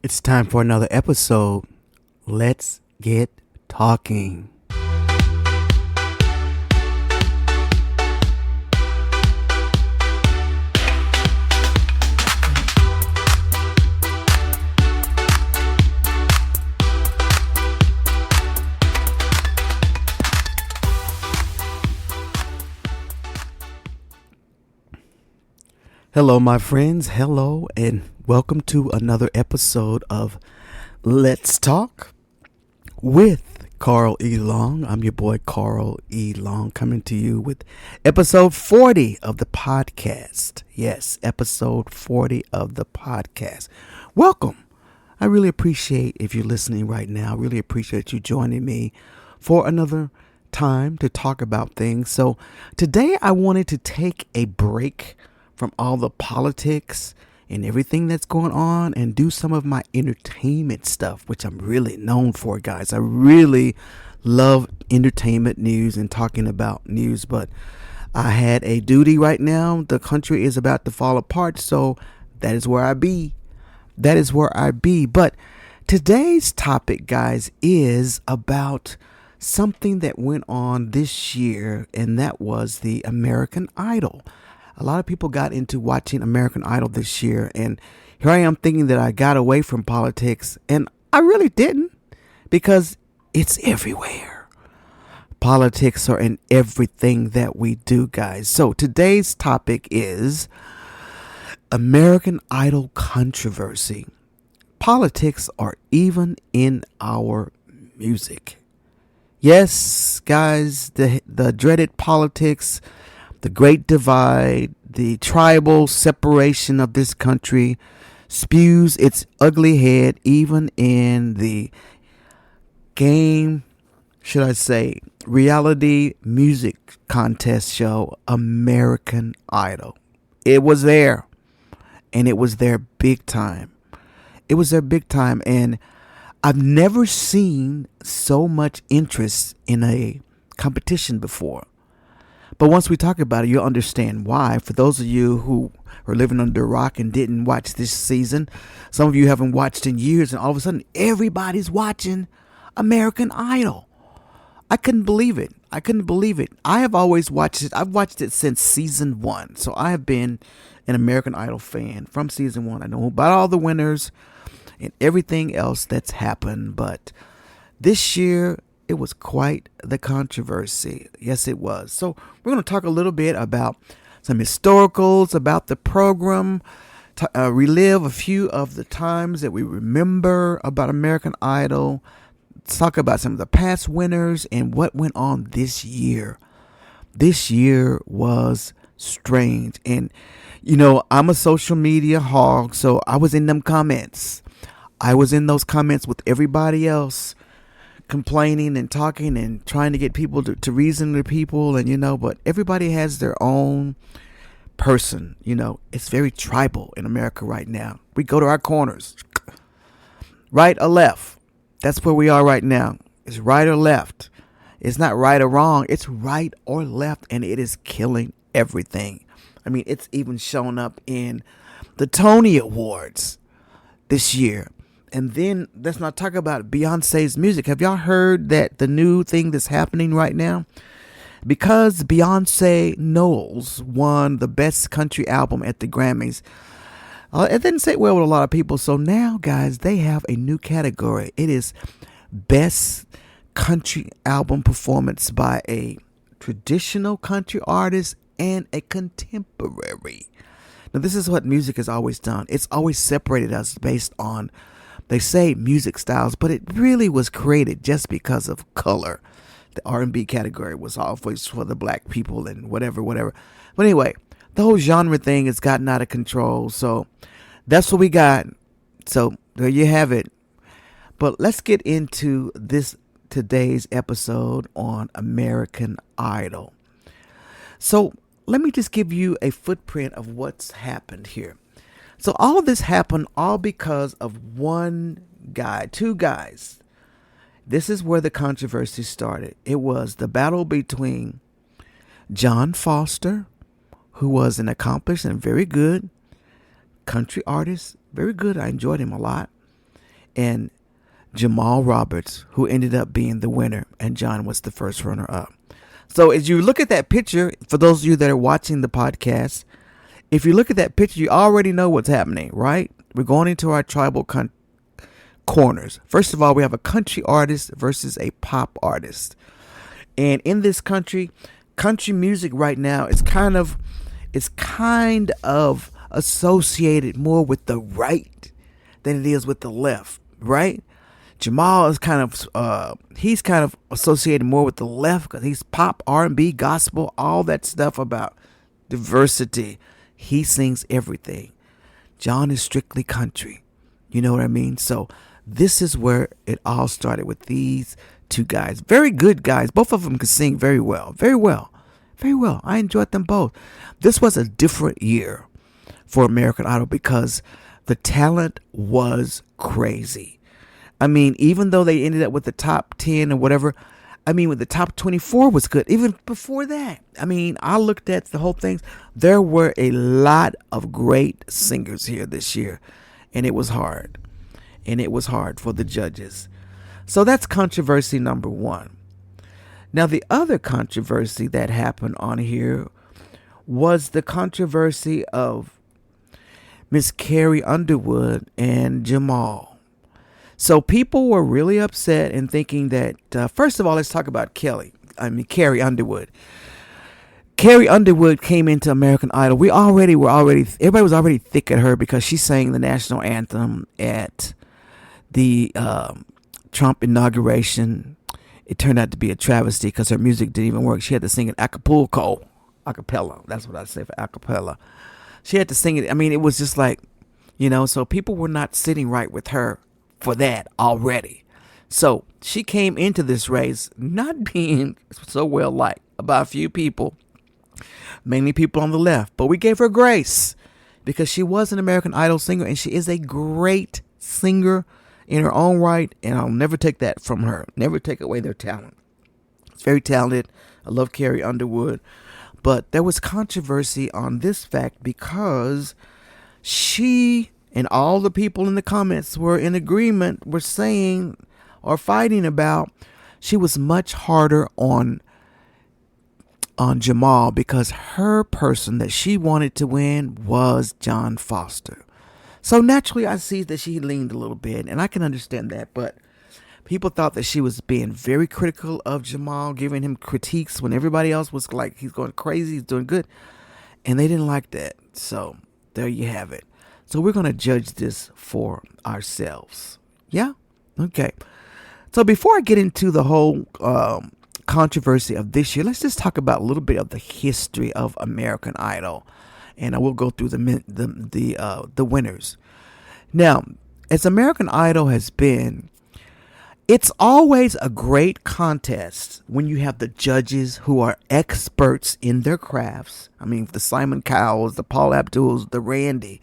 It's time for another episode. Let's get talking. Hello, my friends. Hello, and welcome to another episode of Let's Talk with Carl E. Long. I'm your boy, Carl E. Long, coming to you with episode 40 of the podcast. Yes, episode 40 of the podcast. Welcome. I really appreciate if you're listening right now. I really appreciate you joining me for another time to talk about things. So today I wanted to take a break from all the politics and everything that's going on and do some of my entertainment stuff, which I'm really known for, guys. I really love entertainment news and talking about news, but I had a duty right now. The country is about to fall apart, so that is where I be. That is where I be. But today's topic, guys, is about something that went on this year, and that was the American Idol. A lot of people got into watching American Idol this year, and here I am thinking that I got away from politics, and I really didn't, because it's everywhere. Politics are in everything that we do, guys. So today's topic is American Idol controversy. Politics are even in our music. Yes, guys, the dreaded politics, the great divide, the tribal separation of this country spews its ugly head even in the game, should I say, reality music contest show, American Idol. It was there, and it was there big time. It was there big time, and I've never seen so much interest in a competition before. But once we talk about it, you'll understand why. For those of you who are living under a rock and didn't watch this season, some of you haven't watched in years, and all of a sudden everybody's watching American Idol. I couldn't believe it. I have always watched it. I've watched it since season 1. So I have been an American Idol fan from season 1. I know about all the winners and everything else that's happened. But this year, it was quite the controversy. Yes, it was. So we're going to talk a little bit about some historicals about the program, relive a few of the times that we remember about American Idol, talk about some of the past winners and what went on this year. This year was strange. And, you know, I'm a social media hog, so I was in them comments. I was in those comments with everybody else, complaining and talking and trying to get people to reason to people, and but everybody has their own person. It's very tribal in America right now. We go to our corners, right or left. That's where we are right now. It's right or left. It's not right or wrong. It's right or left, and it is killing everything. I mean, it's even shown up in the Tony Awards this year. And then let's not talk about Beyonce's music. Have y'all heard that the new thing that's happening right now? Because Beyonce Knowles won the best country album at the Grammys, it didn't sit well with a lot of people. So now, guys, they have a new category. It is best country album performance by a traditional country artist and a contemporary. Now, this is what music has always done. It's always separated us based on, they say, music styles, but it really was created just because of color. The R&B category was always for the black people and whatever. But anyway, the whole genre thing has gotten out of control. So that's what we got. So there you have it. But let's get into today's episode on American Idol. So let me just give you a footprint of what's happened here. So all of this happened all because of one guy, two guys. This is where the controversy started. It was the battle between John Foster, who was an accomplished and very good country artist. Very good. I enjoyed him a lot. and Jamal Roberts, who ended up being the winner, and John was the first runner up. So as you look at that picture, for those of you that are watching the podcast, if you look at that picture, you already know what's happening, right? We're going into our tribal corners. First of all, we have a country artist versus a pop artist. And in this country music right now is kind of associated more with the right than it is with the left, right? Jamal is he's kind of associated more with the left because he's pop, R&B, gospel, all that stuff about diversity. He sings everything. John is strictly country. You know what I mean? So this is where it all started with these two guys. Very good guys. Both of them could sing very well. Very well. Very well. I enjoyed them both. This was a different year for American Idol because the talent was crazy. I mean, even though they ended up with the top 10 or whatever, I mean, with the top 24 was good. Even before that, I mean, I looked at the whole thing. There were a lot of great singers here this year, and it was hard. And it was hard for the judges. So that's controversy number one. Now, the other controversy that happened on here was the controversy of Miss Carrie Underwood and Jamal. So people were really upset and thinking that, first of all, let's talk about Carrie Underwood. Carrie Underwood came into American Idol. Everybody was already thick at her because she sang the national anthem at the Trump inauguration. It turned out to be a travesty because her music didn't even work. She had to sing it acapella. That's what I say for acapella. She had to sing it. I mean, it was just like, so people were not sitting right with her for that already. So she came into this race not being so well liked by a few people, mainly people on the left. But we gave her grace because she was an American Idol singer and she is a great singer in her own right. And I'll never take that from her. Never take away their talent. It's very talented. I love Carrie Underwood. But there was controversy on this fact because she and all the people in the comments were in agreement, were saying or fighting about she was much harder on Jamal because her person that she wanted to win was John Foster. So naturally I see that she leaned a little bit, and I can understand that, but people thought that she was being very critical of Jamal, giving him critiques when everybody else was like, he's going crazy, he's doing good. And they didn't like that. So there you have it. So we're going to judge this for ourselves. Yeah? Okay. So before I get into the whole controversy of this year, let's just talk about a little bit of the history of American Idol. And I will go through the winners. Now, as American Idol has been, it's always a great contest when you have the judges who are experts in their crafts. I mean, the Simon Cowells, the Paul Abduls, the Randy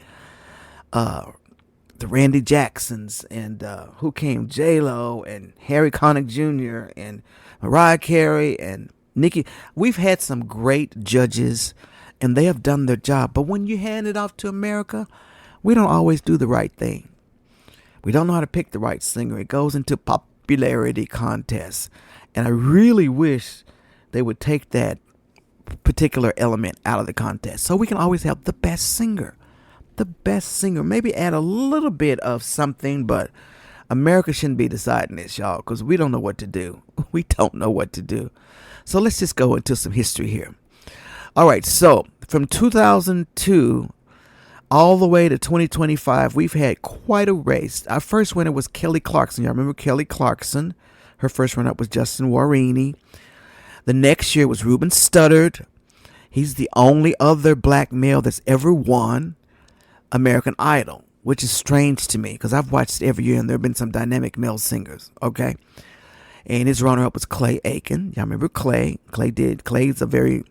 Jacksons, and who came, J-Lo and Harry Connick Jr. and Mariah Carey and Nikki. We've had some great judges, and they have done their job. But when you hand it off to America, we don't always do the right thing. We don't know how to pick the right singer. It goes into popularity contests. And I really wish they would take that particular element out of the contest so we can always have the best singer. The best singer. Maybe add a little bit of something, but America shouldn't be deciding this, y'all, because we don't know what to do. We don't know what to do. So let's just go into some history here. All right, so from 2002 all the way to 2025, we've had quite a race. Our first winner was Kelly Clarkson. Y'all remember Kelly Clarkson? Her first runner-up was Justin Guarini. The next year was Ruben Studdard. He's the only other black male that's ever won American Idol, which is strange to me because I've watched it every year and there have been some dynamic male singers, okay? And his runner-up was Clay Aiken. Y'all remember Clay? Clay's a very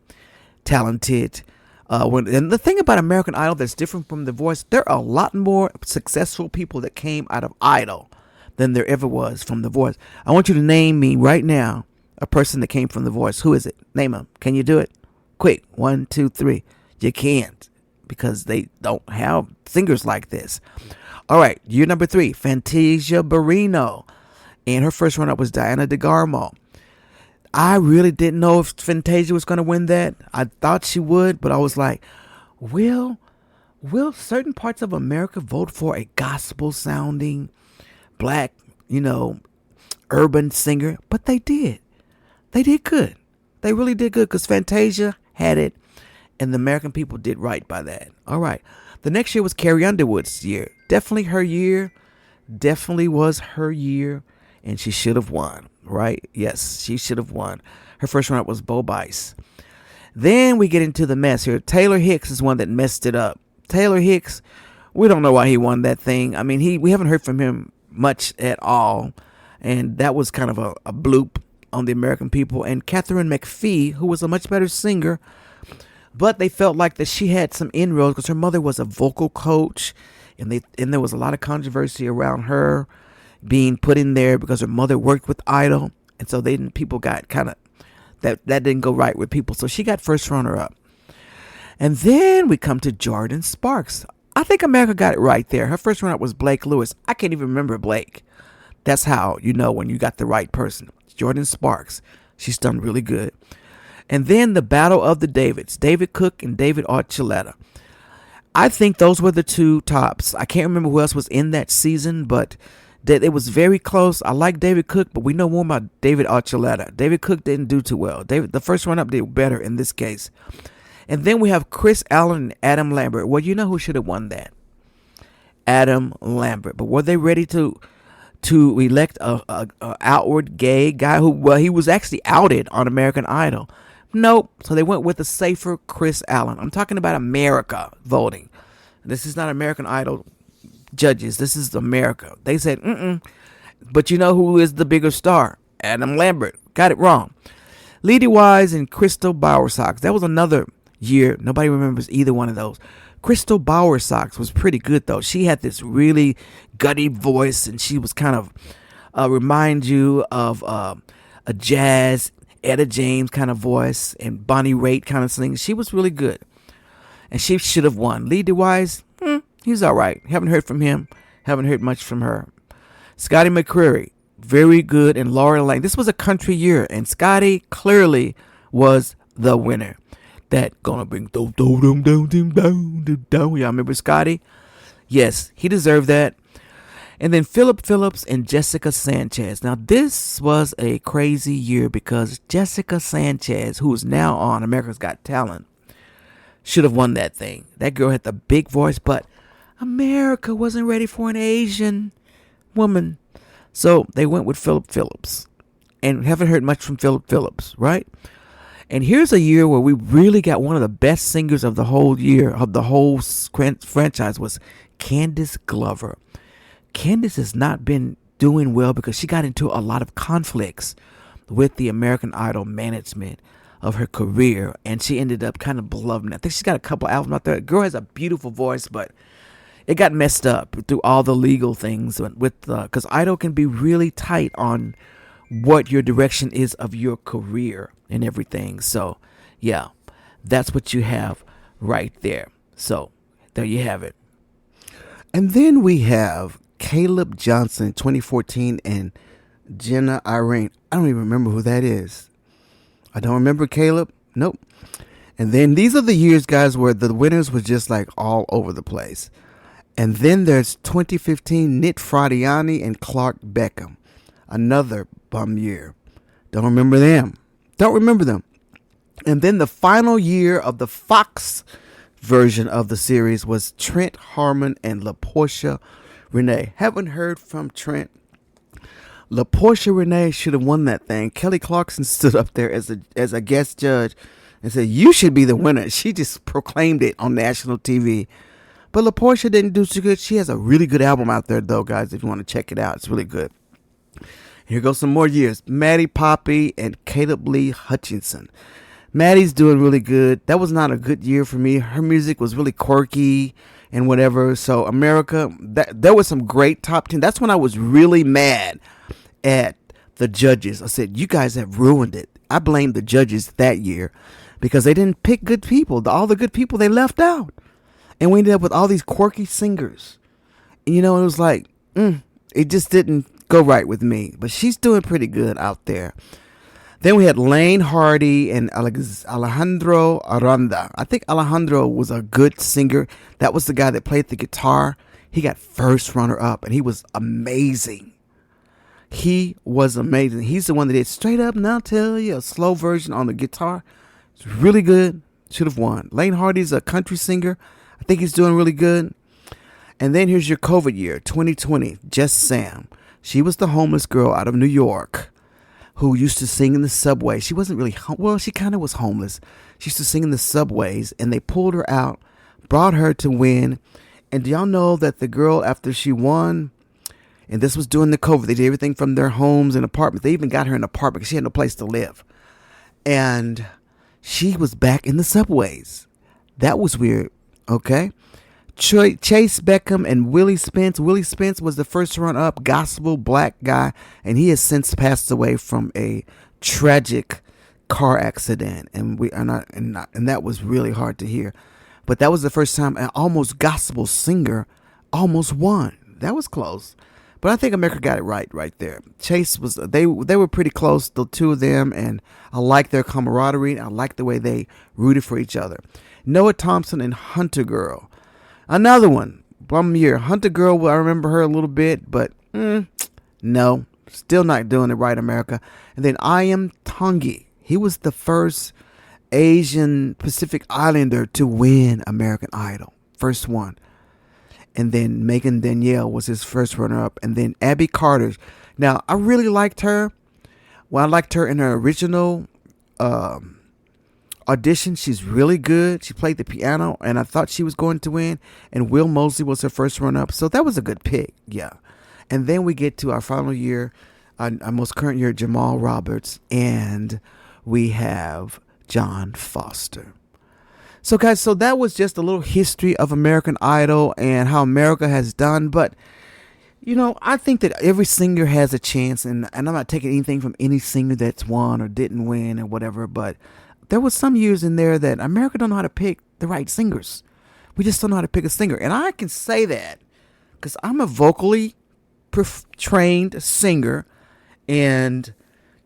talented. And the thing about American Idol that's different from The Voice, there are a lot more successful people that came out of Idol than there ever was from The Voice. I want you to name me right now a person that came from The Voice. Who is it? Name them. Can you do it? Quick. 1, 2, 3. You can't because they don't have singers like this. All right, year number 3, Fantasia Barrino. And her first runner-up was Diana DeGarmo. I really didn't know if Fantasia was going to win that. I thought she would, but I was like, will certain parts of America vote for a gospel-sounding black, urban singer? But they did. They did good. They really did good because Fantasia had it, and the American people did right by that. All right. The next year was Carrie Underwood's year. Definitely her year. Definitely was her year, and she should have won, right? Yes, she should have won. Her first round was Bo Bice. Then we get into the mess here. Taylor Hicks is one that messed it up. Taylor Hicks, we don't know why he won that thing. I mean, we haven't heard from him much at all, and that was kind of a bloop on the American people. And Catherine McPhee, who was a much better singer, but they felt like that she had some inroads because her mother was a vocal coach, and there was a lot of controversy around her being put in there because her mother worked with Idol, and so people got kind of that didn't go right with people. So she got first runner up. And then we come to Jordan Sparks. I think America got it right there. Her first runner up was Blake Lewis. I can't even remember Blake. That's how you know when you got the right person. Jordan Sparks. She's done really good. And then the Battle of the Davids, David Cook and David Archuleta. I think those were the two tops. I can't remember who else was in that season, but it was very close. I like David Cook, but we know more about David Archuleta. David Cook didn't do too well. The first run-up did better in this case. And then we have Chris Allen and Adam Lambert. Well, you know who should have won that? Adam Lambert. But were they ready to elect a outward gay guy he was actually outed on American Idol? Nope. So they went with the safer Chris Allen. I'm talking about America voting. This is not American Idol judges. This is America. They said, But you know who is the bigger star? Adam Lambert. Got it wrong. Lady Wise and Crystal Bowersox. That was another year. Nobody remembers either one of those. Crystal Bowersox was pretty good, though. She had this really gutty voice, and she was kind of remind you of a jazz Etta James kind of voice and Bonnie Raitt kind of thing. She was really good, and she should have won. Lady Wise, he's all right. Haven't heard from him. Haven't heard much from her. Scotty McCreery, very good, and Laura Lang. This was a country year, and Scotty clearly was the winner. That gonna bring do do dum dum dum dum dum. Y'all remember Scotty? Yes, he deserved that. And then Philip Phillips and Jessica Sanchez. Now this was a crazy year because Jessica Sanchez, who is now on America's Got Talent, should have won that thing. That girl had the big voice, but America wasn't ready for an Asian woman. So they went with Philip Phillips. And haven't heard much from Philip Phillips, right? And here's a year where we really got one of the best singers of the whole year, of the whole franchise, was Candace Glover. Candace has not been doing well because she got into a lot of conflicts with the American Idol management of her career, and she ended up kind of beloved. I think she's got a couple albums out there. The girl has a beautiful voice, but it got messed up through all the legal things because Idol can be really tight on what your direction is of your career and everything. So yeah, that's what you have right there. So there you have it. And then we have Caleb Johnson 2014 and Jenna Irene. I don't even remember who that is. I don't remember Caleb. Nope. And then these are the years, guys, where the winners was just like all over the place. And then there's 2015 Nit Fradiani and Clark Beckham. Another bum year. Don't remember them. And then the final year of the Fox version of the series was Trent Harmon and LaPortia Renee. Haven't heard from Trent. LaPortia Renee should have won that thing. Kelly Clarkson stood up there as a guest judge and said, "You should be the winner." She just proclaimed it on national TV. But LaPortia didn't do too good. She has a really good album out there, though, guys, if you want to check it out. It's really good. Here goes some more years. Maddie Poppy and Caleb Lee Hutchinson. Maddie's doing really good. That was not a good year for me. Her music was really quirky and whatever. So America, there was some great top 10. That's when I was really mad at the judges. I said, you guys have ruined it. I blamed the judges that year because they didn't pick good people. All the good people they left out. And we ended up with all these quirky singers. It was like, it just didn't go right with me. But she's doing pretty good out there. Then we had Lane Hardy and Alejandro Aranda. I think Alejandro was a good singer. That was the guy that played the guitar. He got first runner up, and he was amazing. He was amazing. He's the one that did Straight Up Now Tell You, a slow version on the guitar. It's really good. Should have won. Lane Hardy's a country singer. I think he's doing really good. And then here's your COVID year, 2020, Just Sam. She was the homeless girl out of New York who used to sing in the subway. She wasn't really, well, she kind of was homeless. She used to sing in the subways, and they pulled her out, brought her to win. And do y'all know that the girl, after she won, and this was during the COVID, they did everything from their homes and apartments. They even got her an apartment because she had no place to live. And she was back in the subways. That was weird, okay? Chase Beckham and Willie Spence. Willie Spence was the first run-up gospel black guy, and he has since passed away from a tragic car accident, and that was really hard to hear. But that was the first time an almost gospel singer almost won. That was close, but I think America got it right there. Chase was they were pretty close, the two of them, and I like their camaraderie. I like the way they rooted for each other. Noah Thompson and Hunter Girl. Another one, bum year. Hunter Girl, I remember her a little bit, but no, still not doing it right, America. And then I Am Tongi. He was the first Asian Pacific Islander to win American Idol. First one. And then Megan Danielle was his first runner-up. And then Abby Carter. Now, I really liked her. Well, I liked her in her original audition. She's really good. She played the piano, and I thought she was going to win. And Will Mosley was her first run-up. So that was a good pick, yeah. And then we get to our final year, our most current year, Jamal Roberts. And we have John Foster. So guys, so that was just a little history of American Idol and how America has done. But, I think that every singer has a chance, and I'm not taking anything from any singer that's won or didn't win or whatever, but there was some years in there that America don't know how to pick the right singers. We just don't know how to pick a singer. And I can say that because I'm a vocally trained singer, and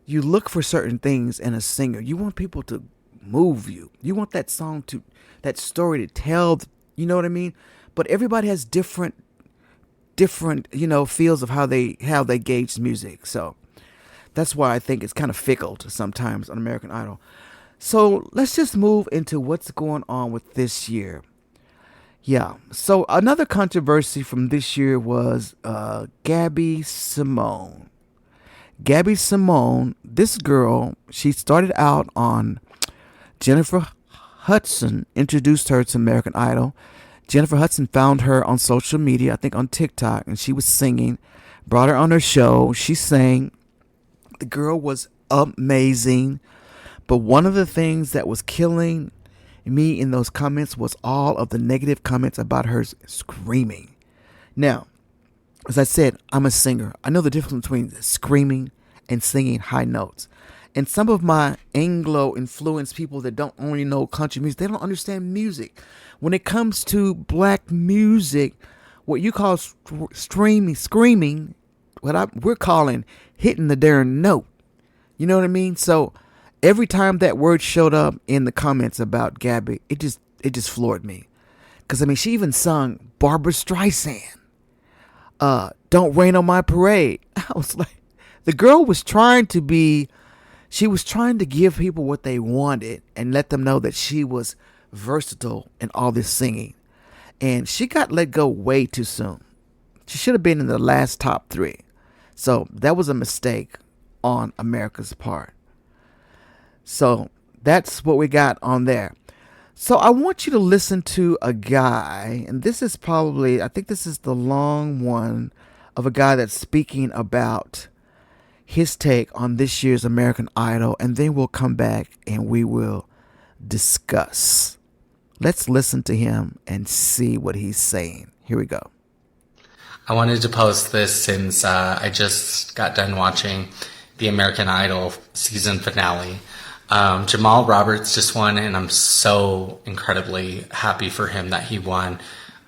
you look for certain things in a singer. You want people to move you. You want that story to tell, you know what I mean? But everybody has different, feels of how they gauge music. So that's why I think it's kind of fickle sometimes on American Idol. So let's just move into what's going on with this year. Yeah. So another controversy from this year was Gabby Simone. Gabby Simone, this girl, she started out on Jennifer Hudson, introduced her to American Idol. Jennifer Hudson found her on social media, I think on TikTok, and she was singing, brought her on her show. She sang. The girl was amazing. But one of the things that was killing me in those comments was all of the negative comments about her screaming. Now, as I said, I'm a singer. I know the difference between screaming and singing high notes. And some of my Anglo-influenced people that don't only know country music, they don't understand music. When it comes to black music, what you call screaming, we're calling hitting the darn note. You know what I mean? So every time that word showed up in the comments about Gabby, it just floored me. Because, she even sung Barbra Streisand. Don't Rain on My Parade. I was like, the girl was trying to give people what they wanted and let them know that she was versatile in all this singing. And she got let go way too soon. She should have been in the last top 3. So that was a mistake on America's part. So that's what we got on there. So I want you to listen to a guy, and this is probably, I think this is the long one of a guy that's speaking about his take on this year's American Idol, and then we'll come back and we will discuss. Let's listen to him and see what he's saying. Here we go. I wanted to post this since I just got done watching the American Idol season finale. Jamal Roberts just won, and I'm so incredibly happy for him that he won.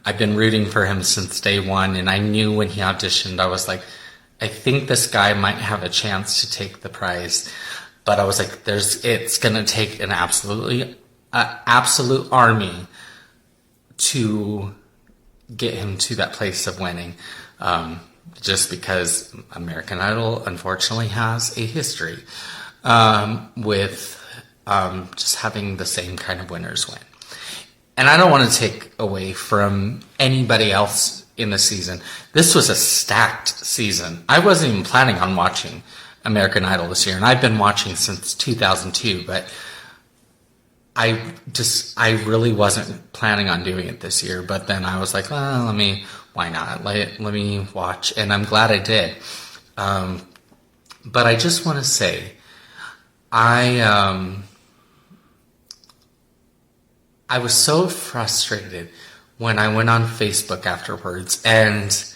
I've been rooting for him since day one, and I knew when he auditioned, I was like, I think this guy might have a chance to take the prize. But I was like, it's going to take an absolute army to get him to that place of winning. Just because American Idol, unfortunately, has a history with just having the same kind of winners win. And I don't want to take away from anybody else in the season. This was a stacked season. I wasn't even planning on watching American Idol this year, and I've been watching since 2002, but I really wasn't planning on doing it this year. But then I was like, well, why not? Let me watch, and I'm glad I did. But I just want to say, I was so frustrated when I went on Facebook afterwards, and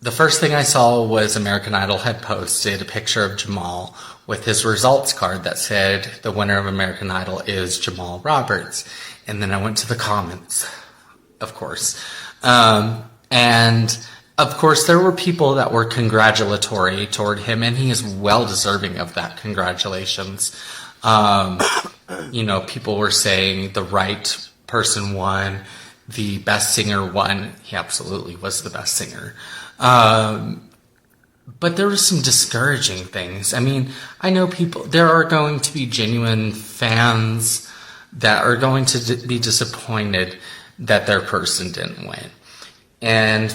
the first thing I saw was American Idol had posted a picture of Jamal with his results card that said the winner of American Idol is Jamal Roberts. And then I went to the comments, of course. And of course, there were people that were congratulatory toward him, and he is well deserving of that congratulations. People were saying the right person won, the best singer won. He absolutely was the best singer. But there were some discouraging things. I mean, I know there are going to be genuine fans that are going to be disappointed that their person didn't win. And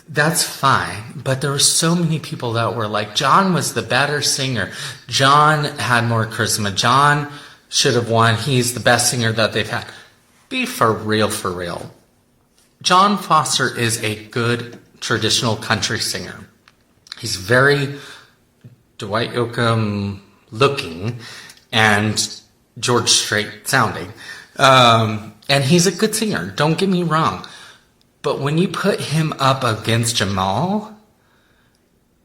that's fine. But there were so many people that were like, John was the better singer. John had more charisma. John should have won. He's the best singer that they've had. Be for real, for real. John Foster is a good traditional country singer. He's very Dwight Yoakam looking and George Strait sounding. And he's a good singer, don't get me wrong. But when you put him up against Jamal,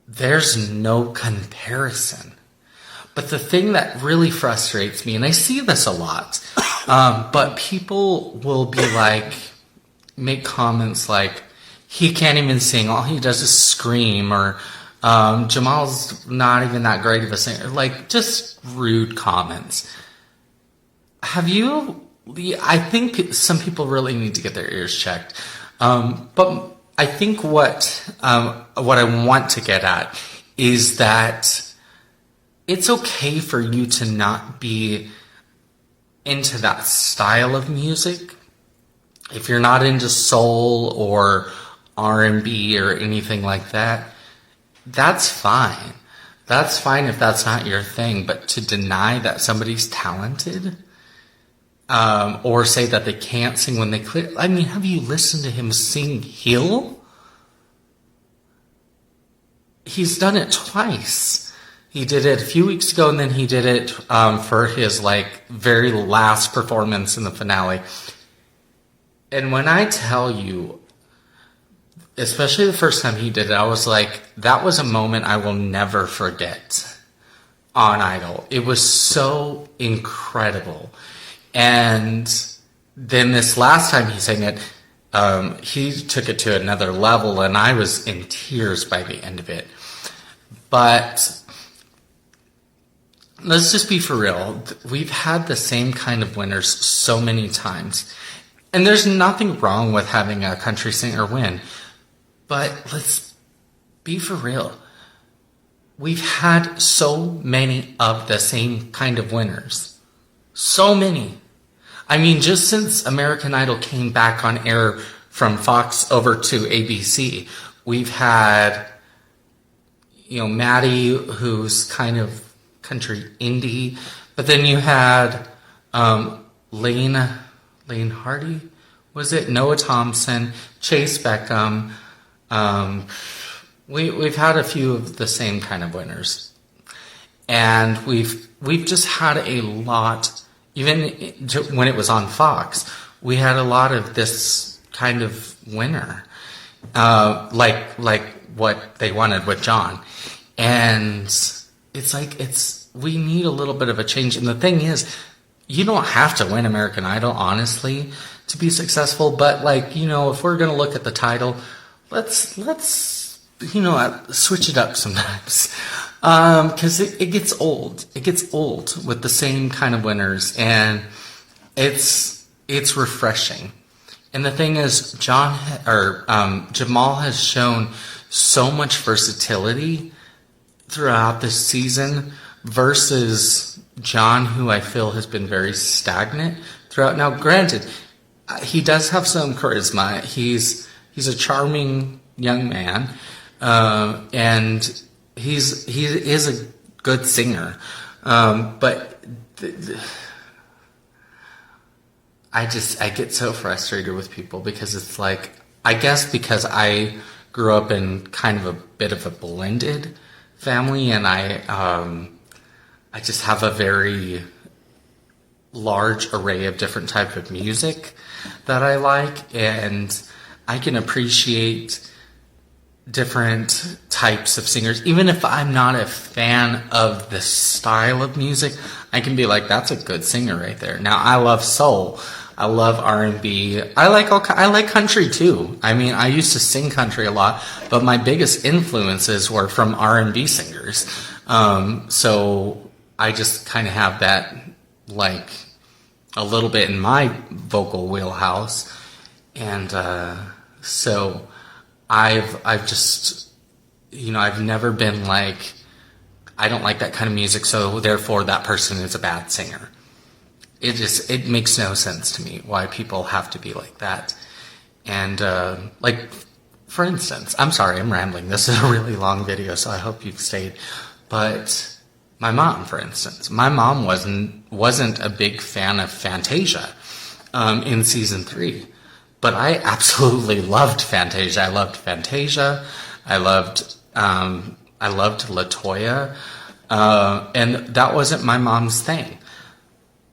there's no comparison. But the thing that really frustrates me, and I see this a lot, but people will be like, make comments like, he can't even sing, all he does is scream, or Jamal's not even that great of a singer. Like, just rude comments. I think some people really need to get their ears checked. But I think what I want to get at is that it's okay for you to not be into that style of music. If you're not into soul or R&B or anything like that, that's fine. That's fine if that's not your thing. But to deny that somebody's talented, or say that they can't sing when they clear. I mean, have you listened to him sing Heal? He's done it twice. He did it a few weeks ago, and then he did it for his very last performance in the finale. And when I tell you, especially the first time he did it, I was like, that was a moment I will never forget on Idol. It was so incredible. And then this last time he sang it, he took it to another level, and I was in tears by the end of it. But let's just be for real. We've had the same kind of winners so many times. And there's nothing wrong with having a country singer win. But let's be for real. We've had so many of the same kind of winners. So many. I mean, just since American Idol came back on air from Fox over to ABC, we've had, Maddie, who's kind of country indie, but then you had Lane Hardy, was it? Noah Thompson, Chase Beckham. We've had a few of the same kind of winners, and we've just had a lot. Even when it was on Fox, we had a lot of this kind of winner, like what they wanted with John. And we need a little bit of a change. And the thing is, you don't have to win American Idol, honestly, to be successful. But like, if we're gonna look at the title, let's switch it up sometimes, because it gets old. It gets old with the same kind of winners, and it's refreshing. And the thing is, Jamal has shown so much versatility throughout this season versus John, who I feel has been very stagnant throughout. Now, granted, he does have some charisma. He's a charming young man, and he is a good singer. But I get so frustrated with people because it's like, I guess because I grew up in kind of a bit of a blended family, and I just have a very large array of different type of music that I like, and I can appreciate different types of singers. Even if I'm not a fan of the style of music, I can be like, that's a good singer right there. Now, I love soul. I love R&B. I like country too. I mean, I used to sing country a lot, but my biggest influences were from R&B singers. So I just kind of have that, like, a little bit in my vocal wheelhouse. And so I've just, I've never been like, I don't like that kind of music, so therefore that person is a bad singer. It makes no sense to me why people have to be like that. And like, for instance, I'm sorry, I'm rambling. This is a really long video, so I hope you've stayed. But my mom, for instance, wasn't a big fan of Fantasia in season 3. But I absolutely loved Fantasia. I loved Fantasia. I loved LaToya. And that wasn't my mom's thing.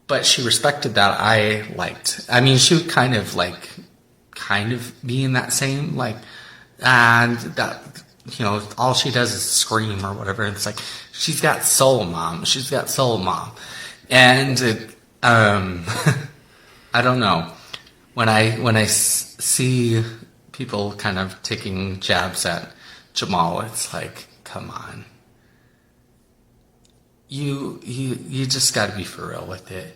But she respected that I liked. I mean, she would kind of be in that same, like, and that, all she does is scream or whatever. And it's like, she's got soul, mom. She's got soul, mom. And I don't know. When I see people kind of taking jabs at Jamal, it's like, come on. You just got to be for real with it.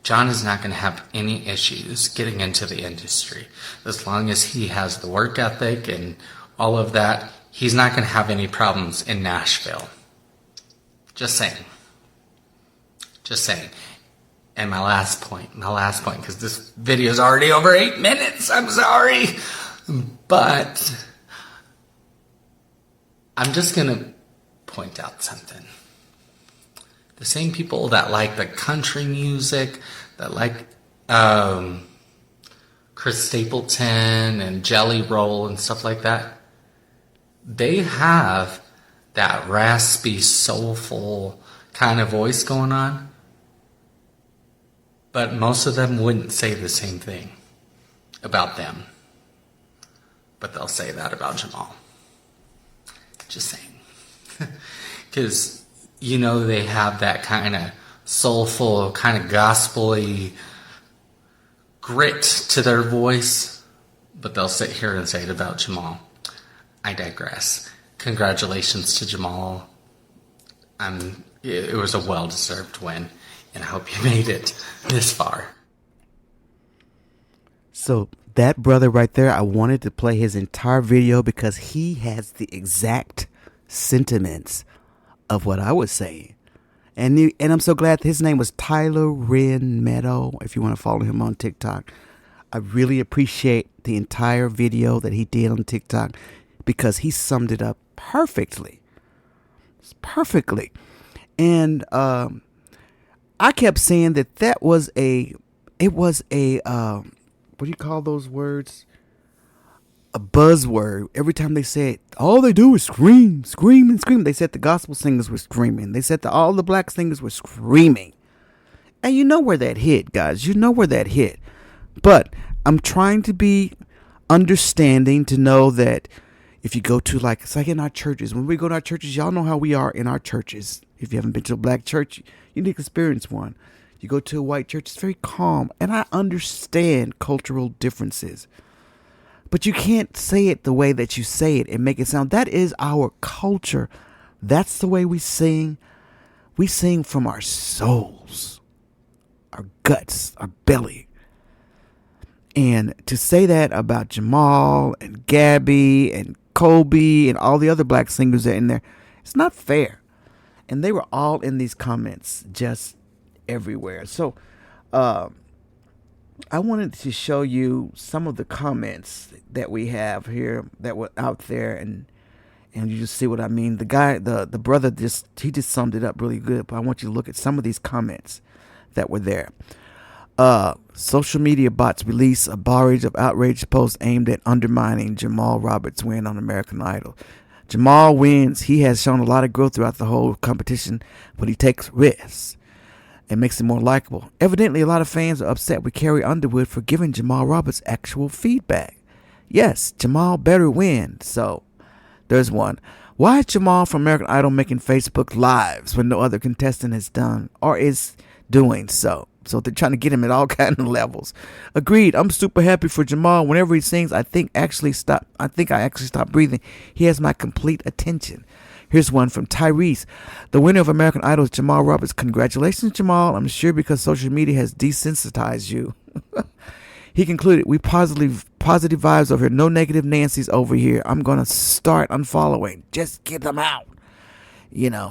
John is not going to have any issues getting into the industry. As long as he has the work ethic and all of that, he's not going to have any problems in Nashville. Just saying. And my last point, because this video is already over 8 minutes. I'm sorry. But I'm just going to point out something. The same people that like the country music, that like Chris Stapleton and Jelly Roll and stuff like that, they have that raspy, soulful kind of voice going on. But most of them wouldn't say the same thing about them. But they'll say that about Jamal. Just saying. Because, they have that kind of soulful, kind of gospel-y grit to their voice. But they'll sit here and say it about Jamal. I digress. Congratulations to Jamal. It was a well-deserved win. And I hope you made it this far. So that brother right there, I wanted to play his entire video because he has the exact sentiments of what I was saying. And I'm so glad his name was Tyler Wren Meadow, if you want to follow him on TikTok. I really appreciate the entire video that he did on TikTok because he summed it up perfectly. And I kept saying that was what do you call those words? A buzzword. Every time they said, all they do is scream. They said the gospel singers were screaming. They said all the black singers were screaming. And you know where that hit, guys. You know where that hit. But I'm trying to be understanding to know that if you go to, like, it's like in our churches. When we go to our churches, y'all know how we are in our churches. If you haven't been to a black church, you need to experience one. You go to a white church, it's very calm. And I understand cultural differences. But you can't say it the way that you say it and make it sound. That is our culture. That's the way we sing. We sing from our souls, our guts, our belly. And to say that about Jamal and Gabby and Colby and all the other black singers that are in there, it's not fair. And they were all in these comments just everywhere. So I wanted to show you some of the comments that we have here that were out there, and you just see what I mean. The guy, the brother, just summed it up really good. But I want you to look at some of these comments that were there. Social media bots release a barrage of outrage posts aimed at undermining Jamal Roberts' win on American Idol. Jamal wins. He has shown a lot of growth throughout the whole competition, but he takes risks and makes him more likable. Evidently, a lot of fans are upset with Carrie Underwood for giving Jamal Roberts actual feedback. Yes, Jamal better win. So, there's one. Why is Jamal from American Idol making Facebook Lives when no other contestant has done or is doing so? So they're trying to get him at all kinds of levels. Agreed. I'm super happy for Jamal. Whenever he sings, I think I actually stop breathing. He has my complete attention. Here's one from Tyrese. The winner of American Idol is Jamal Roberts. Congratulations, Jamal. I'm sure because social media has desensitized you. He concluded, we positive vibes over here. No negative Nancy's over here. I'm going to start unfollowing. Just get them out.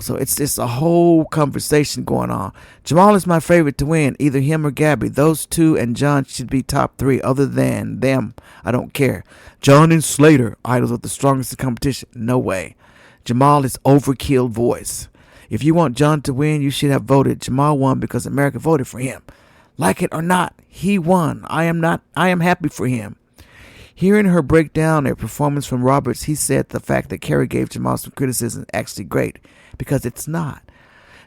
So it's just a whole conversation going on. Jamal is my favorite to win. Either him or Gabby. Those two and John should be top 3. Other than them, I don't care. John and Slater, idols of the strongest in competition. No way. Jamal is overkill voice. If you want John to win, you should have voted. Jamal won because America voted for him. Like it or not, he won. I am happy for him. Hearing her break down a performance from Roberts, he said the fact that Carrie gave Jamal some criticism is actually great, because it's not.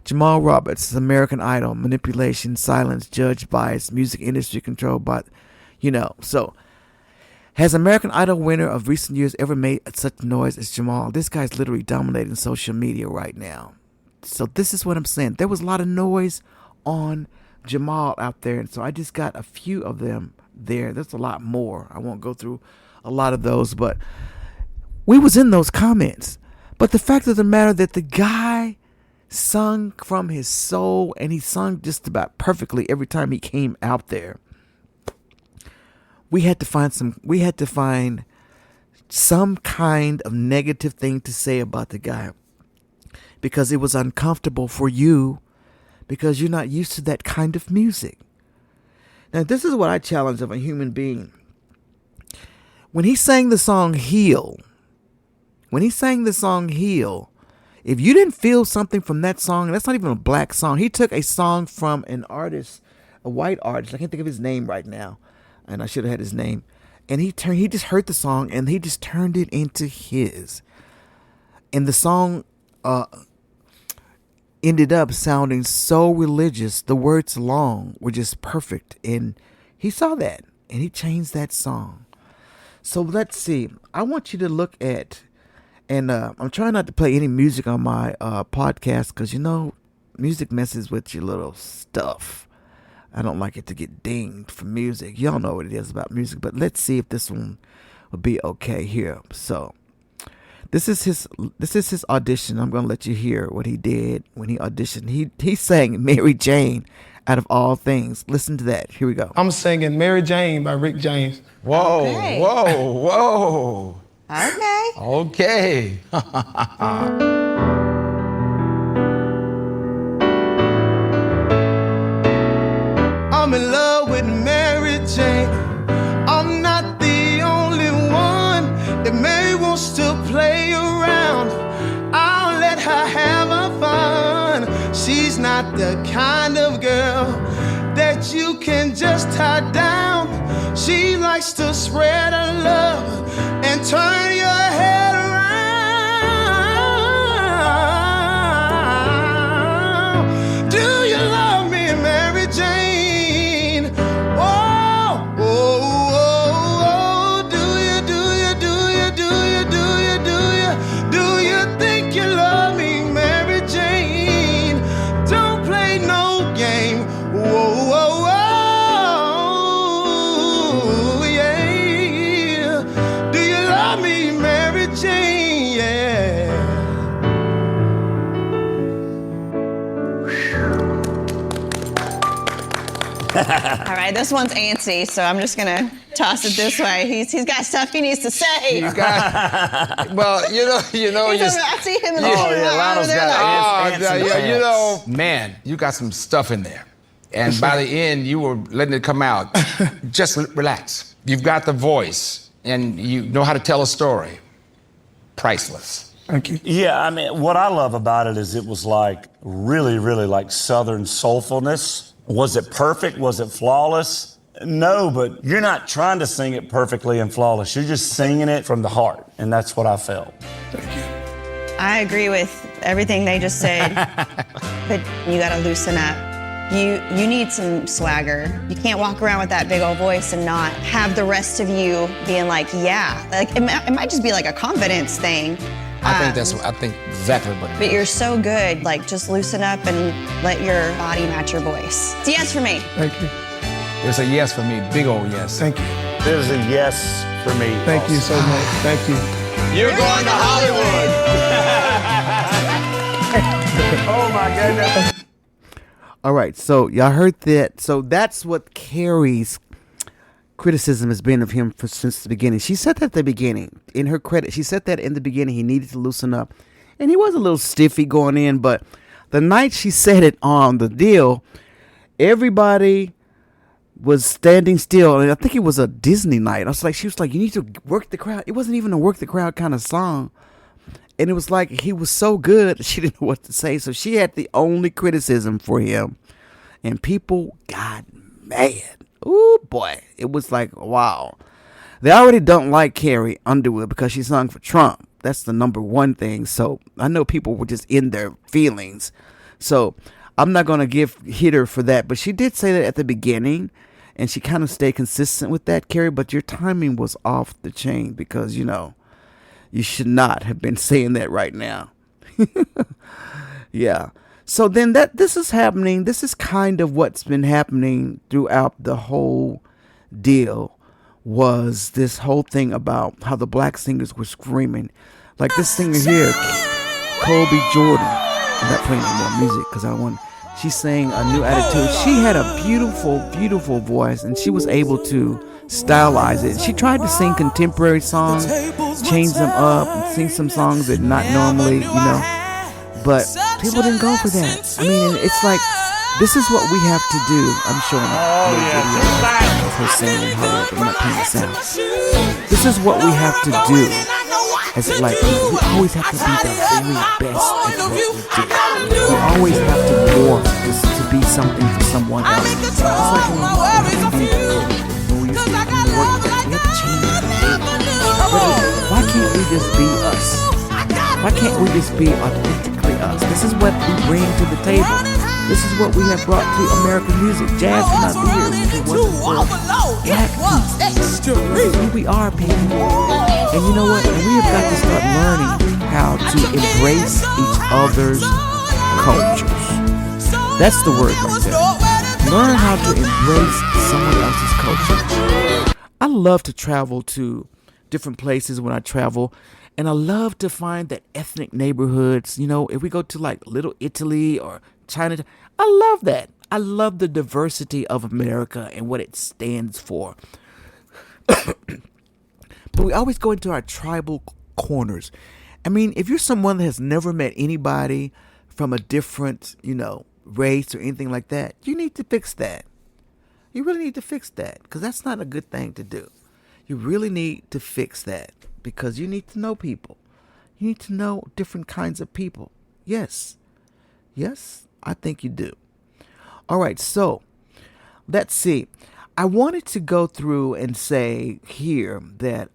Jamal Roberts is American Idol, manipulation, silence, judge bias, music industry control, but, so has American Idol winner of recent years ever made such noise as Jamal? This guy's literally dominating social media right now. So this is what I'm saying. There was a lot of noise on Jamal out there, and so I just got a few of them there. There's a lot more. I won't go through a lot of those, but we was in those comments. But the fact of the matter that the guy sung from his soul, and he sung just about perfectly every time he came out there. We had to find some kind of negative thing to say about the guy, because it was uncomfortable for you, because you're not used to that kind of music. Now, this is what I challenge of a human being. When he sang the song Heal, if you didn't feel something from that song, that's not even a black song. He took a song from an artist, a white artist. I can't think of his name right now, and I should have had his name. And he just heard the song, and he just turned it into his. And the song ended up sounding so religious. The words long were just perfect. And he saw that, and he changed that song. So let's see. I want you to look at, and I'm trying not to play any music on my podcast, because, music messes with your little stuff. I don't like it to get dinged for music. Y'all know what it is about music, but let's see if this one will be okay here. So this is his audition. I'm going to let you hear what he did when he auditioned. He sang Mary Jane out of all things. Listen to that. Here we go. I'm singing Mary Jane by Rick James. Whoa, Okay. whoa. Okay. Okay. I'm in love with Mary Jane. I'm not the only one. If Mary wants to play around, I'll let her have her fun. She's not the kind of girl that you can just tie down. She likes to spread her love and turn your head around. Do you love me, Mary Jane? Oh, oh, oh, oh. Do you, do you, do you, do you, do you, do you? Do you think you love me, Mary Jane? Don't play no game. Whoa. Okay, this one's antsy, so I'm just gonna toss it this way. He's got stuff he needs to say. Well, I see him in the corner over there. man, you got some stuff in there. And by the end, you were letting it come out. Just relax. You've got the voice, and you know how to tell a story. Priceless. Thank you. Yeah, I mean, what I love about it is it was like really, really like Southern soulfulness. Was it perfect? Was it flawless? No, but you're not trying to sing it perfectly and flawless. You're just singing it from the heart, and that's what I felt. Thank you. I agree with everything they just said, but you gotta loosen up. You need some swagger. You can't walk around with that big old voice and not have the rest of you being like, yeah. Like it might just be like a confidence thing. I think exactly what it is. But you're so good. Like, just loosen up and let your body match your voice. It's a yes for me. Thank you. It's a yes for me, big old yes. Thank you. There's a yes for me. Thank you so much. Thank you. You're going to Hollywood. Oh my goodness. All right, so y'all heard that. So that's what Carrie's criticism has been of him since the beginning. She said that at the beginning. In her credit, she said that in the beginning he needed to loosen up. And he was a little stiffy going in, but the night she said it on the deal, everybody was standing still. And I think it was a Disney night. She was like, you need to work the crowd. It wasn't even a work the crowd kind of song. And it was like he was so good, she didn't know what to say. So she had the only criticism for him. And people got mad. Ooh, boy. It was like, wow. They already don't like Carrie Underwood because she sung for Trump. That's the number one thing. So I know people were just in their feelings. So I'm not going to hit her for that. But she did say that at the beginning. And she kind of stayed consistent with that, Carrie. But your timing was off the chain because, you should not have been saying that right now. Yeah. So then this is happening. This is kind of what's been happening throughout the whole deal, was this whole thing about how the black singers were screaming. Like this singer here, Colby Jordan. I'm not playing any more music because she sang A New Attitude. She had a beautiful, beautiful voice, and she was able to stylize it. She tried to sing contemporary songs, change them up, and sing some songs that not normally, but people didn't go for that. I mean, it's like, this is what we have to do. I'm showing a little video of her singing in Hollywood, but I'm not playing the sound. This is what we have to do. It's like, we always have to be the very best at what we do. We always have to morph to be something for someone else. It's like when we used to work, we have to change it. Why can't we just be us? Why can't we just be authentically us? This is what we bring to the table. This is what we have brought to American music. Jazz would not be here if it wasn't for black people. Who we are, people. And you know what? And we have got to start learning how to embrace each other's cultures. That's the word right there. Learn how to embrace someone else's culture. I love to travel to different places when I travel. And I love to find the ethnic neighborhoods. If we go to like Little Italy or China, I love that. I love the diversity of America and what it stands for. But we always go into our tribal corners. I mean, if you're someone that has never met anybody from a different, race or anything like that, you need to fix that. You really need to fix that because that's not a good thing to do. You really need to fix that. Because you need to know people. You need to know different kinds of people. Yes. Yes, I think you do. All right, so let's see. I wanted to go through and say here that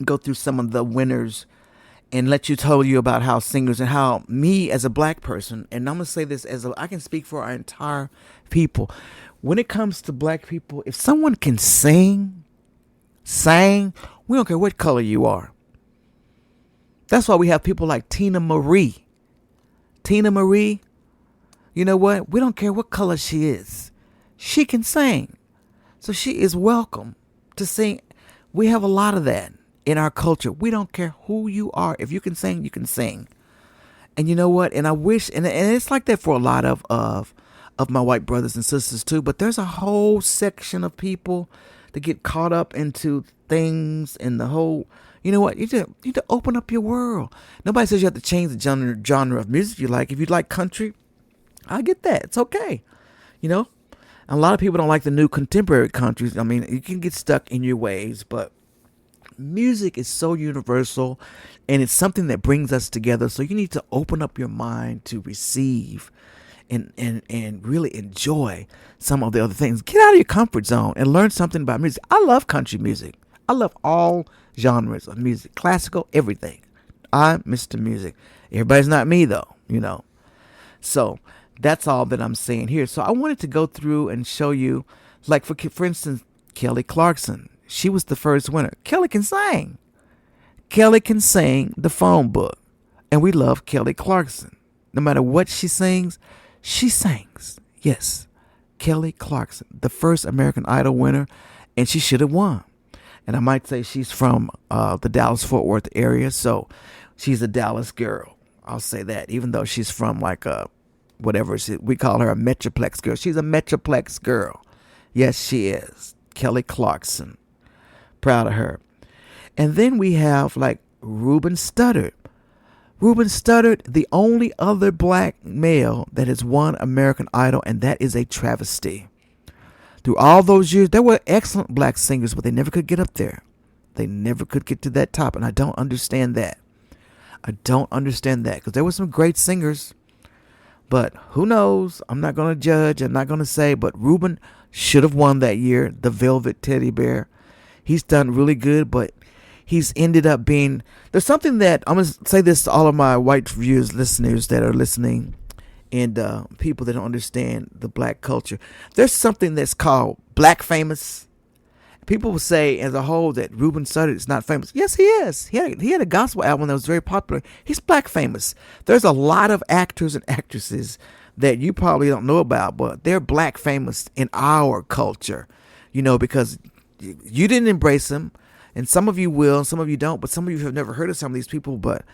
go through some of the winners and tell you about how singers and how me as a black person, and I'm going to say this I can speak for our entire people. When it comes to black people, if someone can sing, we don't care what color you are. That's why we have people like Tina Marie. Tina Marie, you know what? We don't care what color she is. She can sing. So she is welcome to sing. We have a lot of that in our culture. We don't care who you are. If you can sing, you can sing. And you know what? And I wish, and it's like that for a lot of of my white brothers and sisters too, but there's a whole section of people that get caught up into things and the whole, you know what, you need to open up your world. Nobody says you have to change the genre of music you like. If you like country, I get that. It's okay. You know, a lot of people don't like the new contemporary countries. I mean, you can get stuck in your ways, but music is so universal and it's something that brings us together. So you need to open up your mind to receive and really enjoy some of the other things. Get out of your comfort zone and learn something about music. I love country music. I love all genres of music, classical, everything. I'm Mr. Music. Everybody's not me though, you know. So that's all that I'm saying here. So I wanted to go through and show you, like for instance, Kelly Clarkson. She was the first winner. Kelly can sing. Kelly can sing the phone book. And we love Kelly Clarkson. No matter what she sings, she sings. Yes, Kelly Clarkson, the first American Idol winner, and she should have won. And I might say she's from the Dallas-Fort Worth area, so she's a Dallas girl. I'll say that, even though she's from like we call her a Metroplex girl. She's a Metroplex girl. Yes, she is. Kelly Clarkson. Proud of her. And then we have like Ruben Studdard. Ruben Studdard, the only other black male that has won American Idol, and that is a travesty. Through all those years, there were excellent black singers, but they never could get up there. They never could get to that top, and I don't understand that. I don't understand that, because there were some great singers, but who knows? I'm not going to judge. I'm not going to say, but Ruben should have won that year, the Velvet Teddy Bear. He's done really good, but he's ended up being, there's something that, I'm going to say this to all of my white viewers, listeners that are listening, and people that don't understand the black culture. There's something that's called black famous. People will say as a whole that Ruben Studdard is not famous. Yes, he is. He had a gospel album that was very popular. He's black famous. There's a lot of actors and actresses that you probably don't know about, but they're black famous in our culture, you know, because you didn't embrace them, and some of you will, and some of you don't, but some of you have never heard of some of these people. But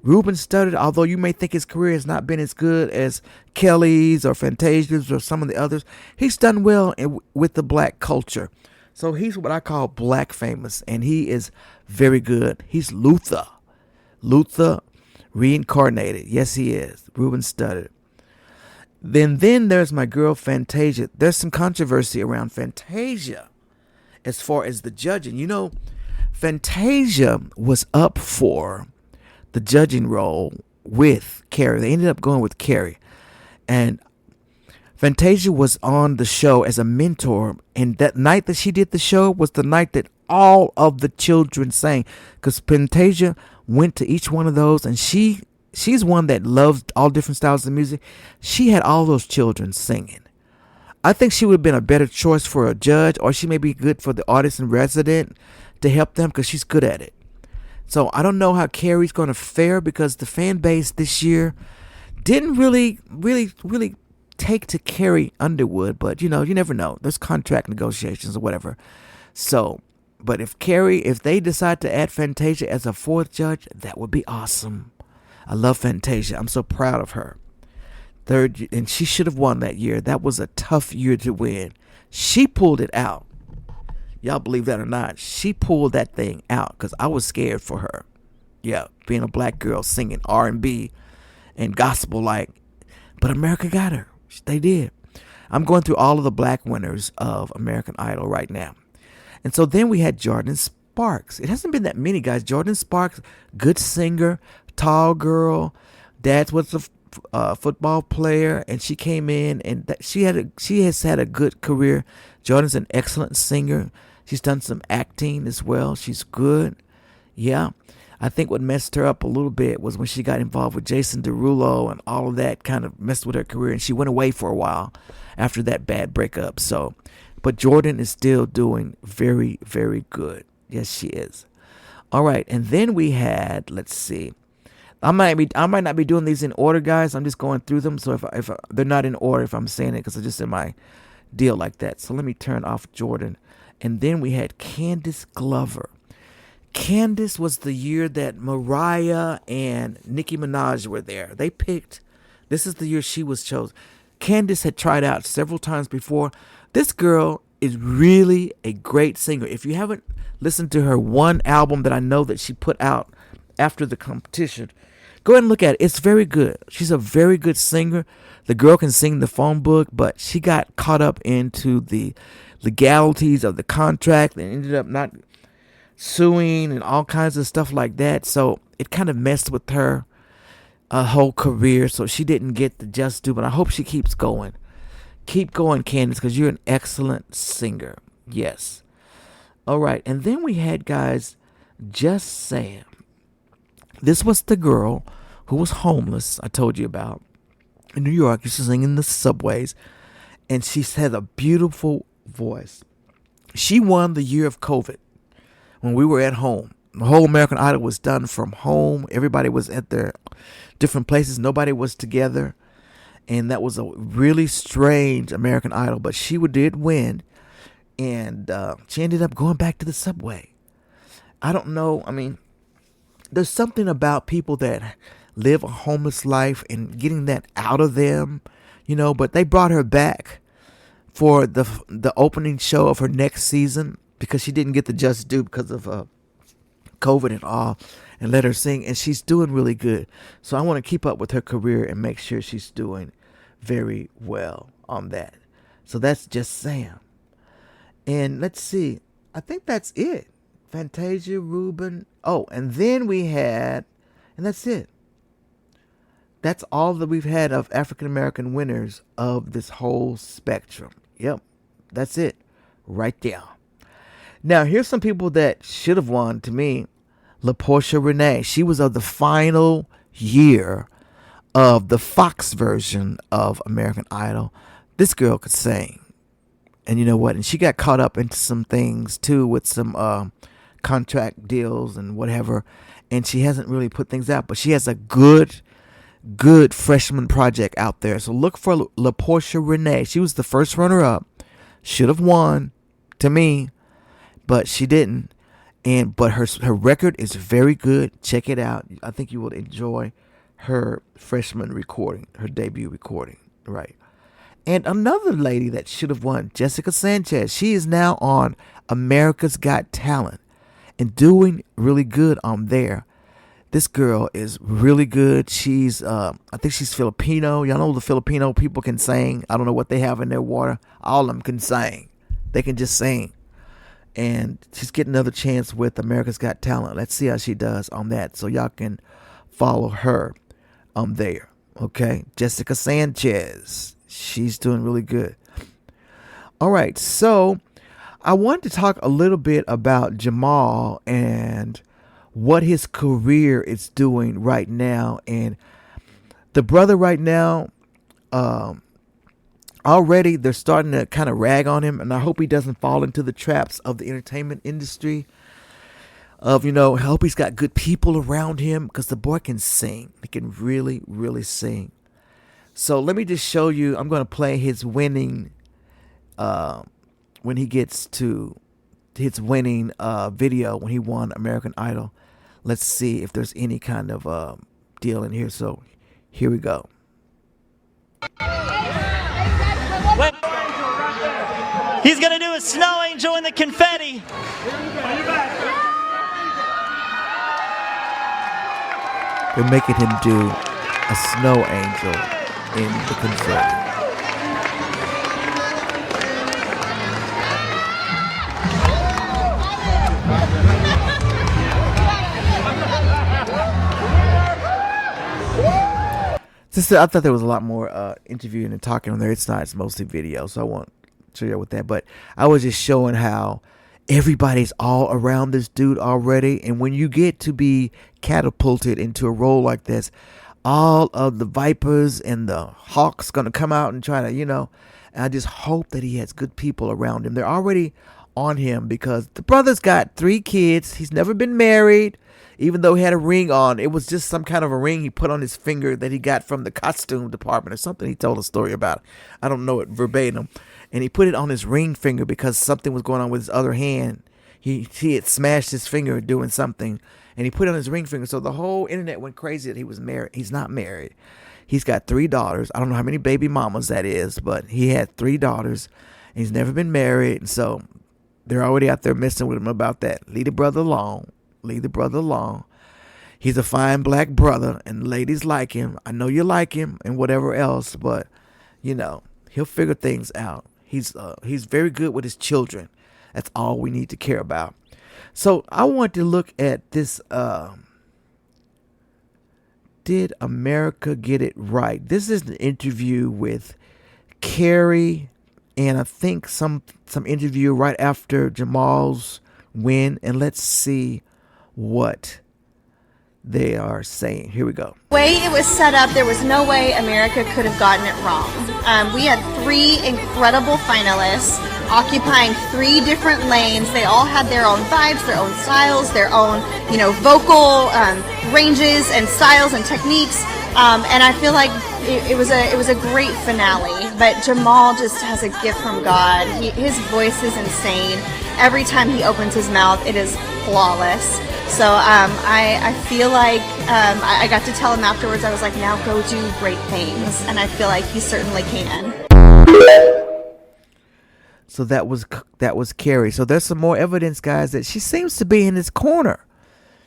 Ruben Studdard, although you may think his career has not been as good as Kelly's or Fantasia's or some of the others, he's done well with the black culture. So he's what I call black famous, and he is very good. He's Luther reincarnated. Yes, he is. Ruben Studdard. Then there's my girl Fantasia. There's some controversy around Fantasia as far as the judging. You know, Fantasia was up for the judging role with Carrie. They ended up going with Carrie. And Fantasia was on the show as a mentor. And that night that she did the show was the night that all of the children sang. Because Fantasia went to each one of those, and she's one that loves all different styles of music. She had all those children singing. I think she would have been a better choice for a judge, or she may be good for the artist in resident to help them because she's good at it. So I don't know how Carrie's going to fare, because the fan base this year didn't really take to Carrie Underwood. But, you know, you never know. There's contract negotiations or whatever. So, but if they decide to add Fantasia as a fourth judge, that would be awesome. I love Fantasia. I'm so proud of her. Third, and she should have won that year. That was a tough year to win. She pulled it out. Y'all believe that or not? She pulled that thing out, because I was scared for her. Yeah, being a black girl singing R&B and gospel like. But America got her. They did. I'm going through all of the black winners of American Idol right now. And so then we had Jordan Sparks. It hasn't been that many guys. Jordan Sparks, good singer, tall girl. Dad was a football player, and she came in, and she has had a good career. Jordan's an excellent singer. She's done some acting as well. She's good. Yeah. I think what messed her up a little bit was when she got involved with Jason Derulo, and all of that kind of messed with her career, and she went away for a while after that bad breakup. So, but Jordan is still doing very, very good. Yes, she is. All right. And then we had, let's see. I might not be doing these in order, guys. I'm just going through them. So if they're not in order, if I'm saying it, because it's just in my deal like that. So let me turn off Jordan. And then we had Candace Glover. Candace was the year that Mariah and Nicki Minaj were there. They picked, this is the year she was chosen. Candace had tried out several times before. This girl is really a great singer. If you haven't listened to her one album that I know that she put out after the competition, go ahead and look at it. It's very good. She's a very good singer. The girl can sing the phone book, but she got caught up into the legalities of the contract and ended up not suing and all kinds of stuff like that. So it kind of messed with her whole career. So she didn't get the just due, but I hope she keeps going. Keep going, Candace, because you're an excellent singer. Yes. All right. And then we had, guys, Just Sam. This was the girl who was homeless, I told you about, in New York. Used to sing in the subways. And she had a beautiful voice. She won the year of COVID when we were at home. The whole American Idol was done from home. Everybody was at their different places. Nobody was together. And that was a really strange American Idol. But she did win. And she ended up going back to the subway. I don't know. I mean, there's something about people that live a homeless life and getting that out of them, you know. But they brought her back for the opening show of her next season because she didn't get the just due because of COVID and all, and let her sing. And she's doing really good. So I want to keep up with her career and make sure she's doing very well on that. So that's Just Sam. And let's see. I think that's it. Fantasia, Ruben. Oh, and then we had, and that's it. That's all that we've had of African American winners of this whole spectrum. Yep, that's it. Right there. Now, here's some people that should have won to me. LaPortia Renee. She was of the final year of the Fox version of American Idol. This girl could sing. And you know what? And she got caught up into some things, too, with some contract deals and whatever. And she hasn't really put things out. But she has a good freshman project out there. So look for LaPortia Renee. She was the first runner-up. Should have won, to me. But she didn't. But her record is very good. Check it out. I think you will enjoy her freshman recording, her debut recording. Right. And another lady that should have won, Jessica Sanchez. She is now on America's Got Talent and doing really good on there. This girl is really good. She's, I think she's Filipino. Y'all know the Filipino people can sing. I don't know what they have in their water. All of them can sing. They can just sing. And she's getting another chance with America's Got Talent. Let's see how she does on that. So y'all can follow her on there. Okay. Jessica Sanchez. She's doing really good. All right. So I wanted to talk a little bit about Jamal and what his career is doing right now. And the brother right now, already they're starting to kind of rag on him. And I hope he doesn't fall into the traps of the entertainment industry. I hope he's got good people around him because the boy can sing. He can really, really sing. So let me just show you. I'm going to play his winning, when he gets to his winning video when he won American Idol. Let's see if there's any kind of deal in here. So here we go. He's going to do a snow angel in the confetti. They're making him do a snow angel in the confetti. I thought there was a lot more interviewing and talking on there. It's not. It's mostly video, so I won't show you with that. But I was just showing how everybody's all around this dude already. And when you get to be catapulted into a role like this, all of the Vipers and the Hawks going to come out and try to, and I just hope that he has good people around him. They're already on him because the brother's got 3 kids. He's never been married. Even though he had a ring on, it was just some kind of a ring he put on his finger that he got from the costume department or something. He told a story about. I don't know it verbatim. And he put it on his ring finger because something was going on with his other hand. He had smashed his finger doing something, and he put it on his ring finger. So the whole internet went crazy that he was married. He's not married. He's got 3 daughters. I don't know how many baby mamas that is, but he had 3 daughters. And he's never been married, and so they're already out there messing with him about that. Leave the brother alone. Leave the brother alone. He's a fine black brother, and ladies like him. I know you like him and whatever else, but, you know, he'll figure things out. He's very good with his children. That's all we need to care about. So I want to look at this. Did America Get It Right? This is an interview with Carrie, and I think some interview right after Jamal's win. And let's see what they are saying. Here we go. The way it was set up, there was no way America could have gotten it wrong. We had 3 incredible finalists occupying 3 different lanes. They all had their own vibes, their own styles, their own, vocal ranges and styles and techniques. And I feel like it was a great finale. But Jamal just has a gift from God. His voice is insane. Every time he opens his mouth, it is flawless. So I feel like I got to tell him afterwards, I was like, now go do great things. And I feel like he certainly can. So that was Carrie. So there's some more evidence, guys, that she seems to be in his corner.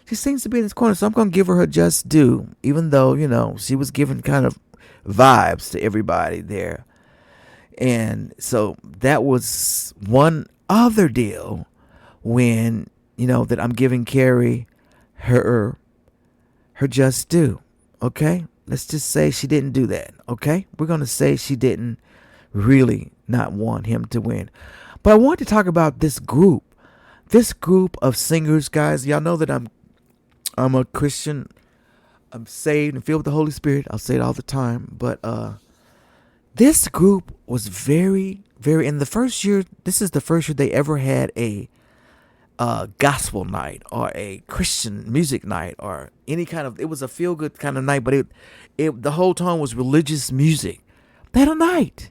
She seems to be in his corner. So I'm going to give her just due, even though, she was giving kind of vibes to everybody there. And so that was one other deal when, that I'm giving Carrie her just due. Okay? Let's just say she didn't do that. Okay? We're going to say she didn't really not want him to win. But I want to talk about this group. This group of singers, guys. Y'all know that I'm a Christian. I'm saved and filled with the Holy Spirit. I'll say it all the time. But this group was very, very, in the first year, this is the first year they ever had a gospel night or a Christian music night or any kind of, it was a feel-good kind of night, but it the whole time was religious music. They had a night.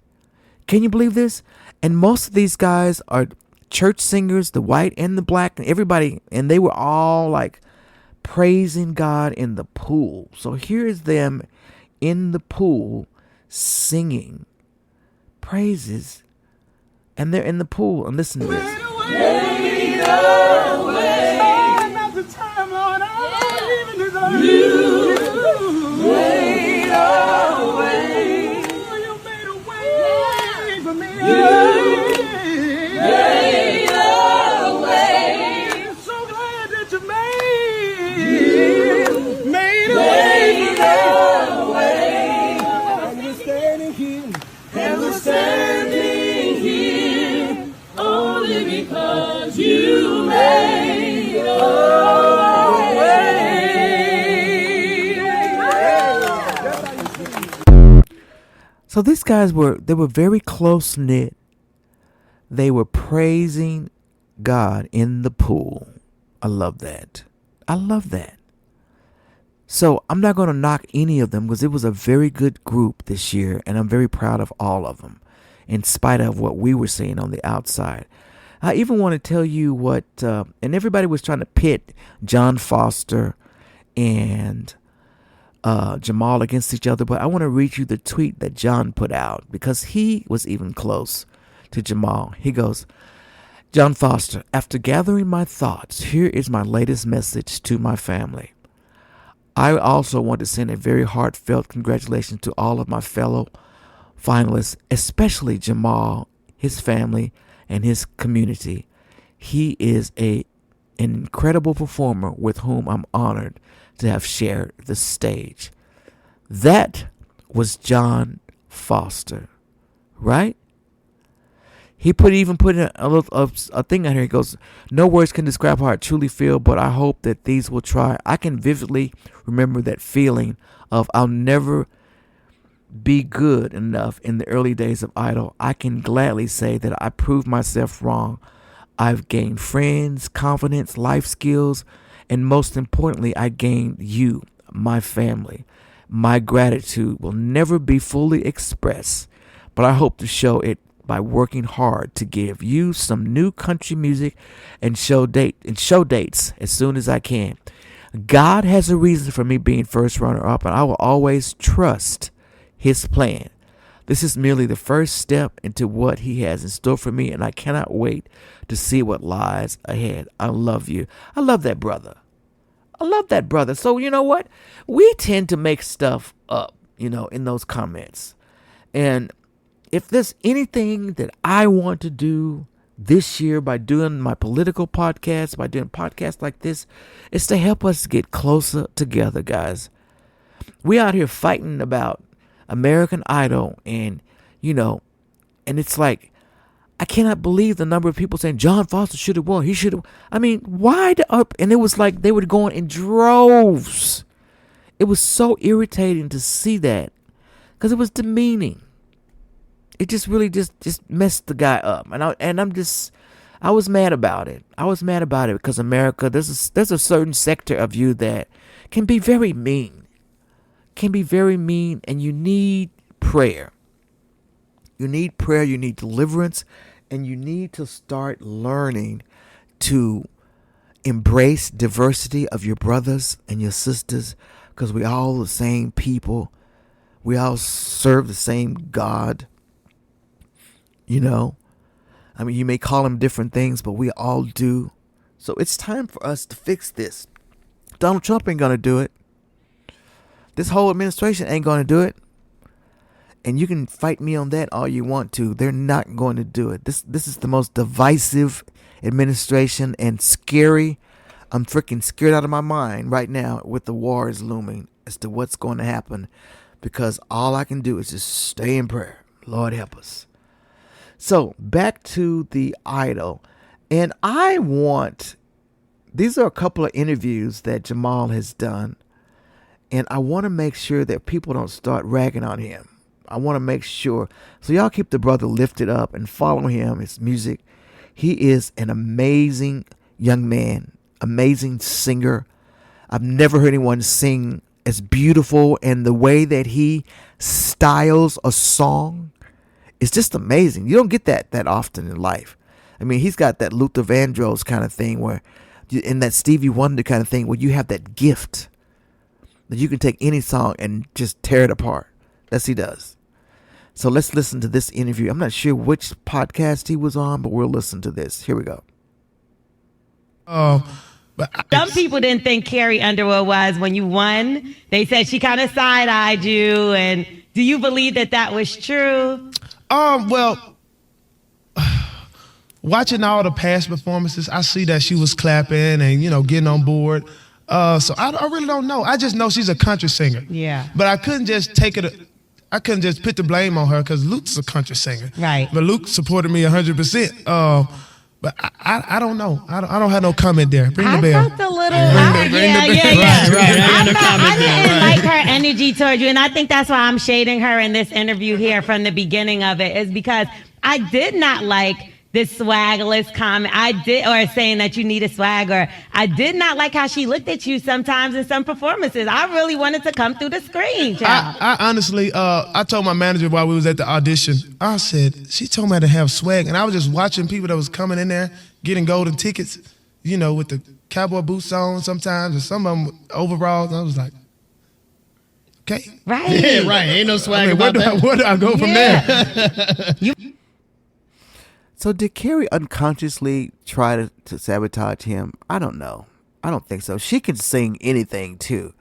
Can you believe this? And most of these guys are church singers, the white and the black, and everybody, and they were all like praising God in the pool. So here is them in the pool singing praises, and they're in the pool. And listen to this. So these guys were very close knit. They were praising God in the pool. I love that. I love that. So I'm not going to knock any of them because it was a very good group this year, and I'm very proud of all of them, in spite of what we were seeing on the outside. I even want to tell you what, and everybody was trying to pit John Foster and Jamal against each other, but I want to read you the tweet that John put out because he was even close to Jamal. He goes, John Foster, after gathering my thoughts, here is my latest message to my family. I also want to send a very heartfelt congratulations to all of my fellow finalists, especially Jamal, his family, and his community. He is an incredible performer with whom I'm honored to have shared the stage. That was John Foster, right? He even put in a thing on here. He goes, no words can describe how I truly feel, but I hope that these will try. I can vividly remember that feeling of I'll never be good enough in the early days of Idol. I can gladly say that I proved myself wrong. I've gained friends, confidence, life skills, and most importantly, I gained you, my family. My gratitude will never be fully expressed, but I hope to show it by working hard to give you some new country music and show dates as soon as I can. God has a reason for me being first runner-up, and I will always trust his plan. This is merely the first step into what he has in store for me, and I cannot wait to see what lies ahead. I love you. I love that brother. I love that brother. So you know what? We tend to make stuff up, in those comments. And if there's anything that I want to do this year by doing my political podcast, by doing podcasts like this, it's to help us get closer together, guys. We out here fighting about American Idol, and it's like, I cannot believe the number of people saying John Foster should have won. He should have. I mean, why and it was like they were going in droves. It was so irritating to see that, because it was demeaning. It just really just messed the guy up, and I was mad about it. I was mad about it because America, there's a certain sector of you that can be very mean. And you need prayer. You need prayer, you need deliverance, and you need to start learning to embrace diversity of your brothers and your sisters, because we all the same people. We all serve the same God. I mean, you may call him different things, but we all do. So it's time for us to fix this. Donald Trump ain't going to do it. This whole administration ain't going to do it. And you can fight me on that all you want to. They're not going to do it. This is the most divisive administration, and scary. I'm freaking scared out of my mind right now with the wars looming as to what's going to happen, because all I can do is just stay in prayer. Lord help us. So back to the Idol. And these are a couple of interviews that Jamal has done. And I want to make sure that people don't start ragging on him. I want to make sure. So y'all keep the brother lifted up and follow him, his music. He is an amazing young man, amazing singer. I've never heard anyone sing as beautiful, and the way that he styles a song is just amazing. You don't get that often in life. I mean, he's got that Luther Vandross kind of thing, in that Stevie Wonder kind of thing, where you have that gift that you can take any song and just tear it apart. That's what he does. So let's listen to this interview. I'm not sure which podcast he was on, but we'll listen to this. Here we go. Some people didn't think Carrie Underwood was when you won. They said she kind of side-eyed you. And do you believe that was true? Well, watching all the past performances, I see that she was clapping and, getting on board. So I really don't know. I just know she's a country singer. Yeah. But I couldn't just I couldn't just put the blame on her, because Luke's a country singer. Right. But Luke supported me 100%. But I don't know. I don't have no comment there. Bring the bell. I felt a little. Yeah. I didn't like her energy towards you, and I think that's why I'm shading her in this interview here from the beginning of it, is because I did not like this swagless comment. Or saying that you need a swag, or I did not like how she looked at you sometimes in some performances. I really wanted to come through the screen, child. I honestly, I told my manager while we was at the audition, I said, she told me to have swag, and I was just watching people that was coming in there, getting golden tickets, with the cowboy boots on sometimes, and some of them with overalls, and I was like, okay. Right. Yeah, right. Ain't no swag about that. Where do I go from there? So did Carrie unconsciously try to sabotage him? I don't know. I don't think so. She can sing anything too.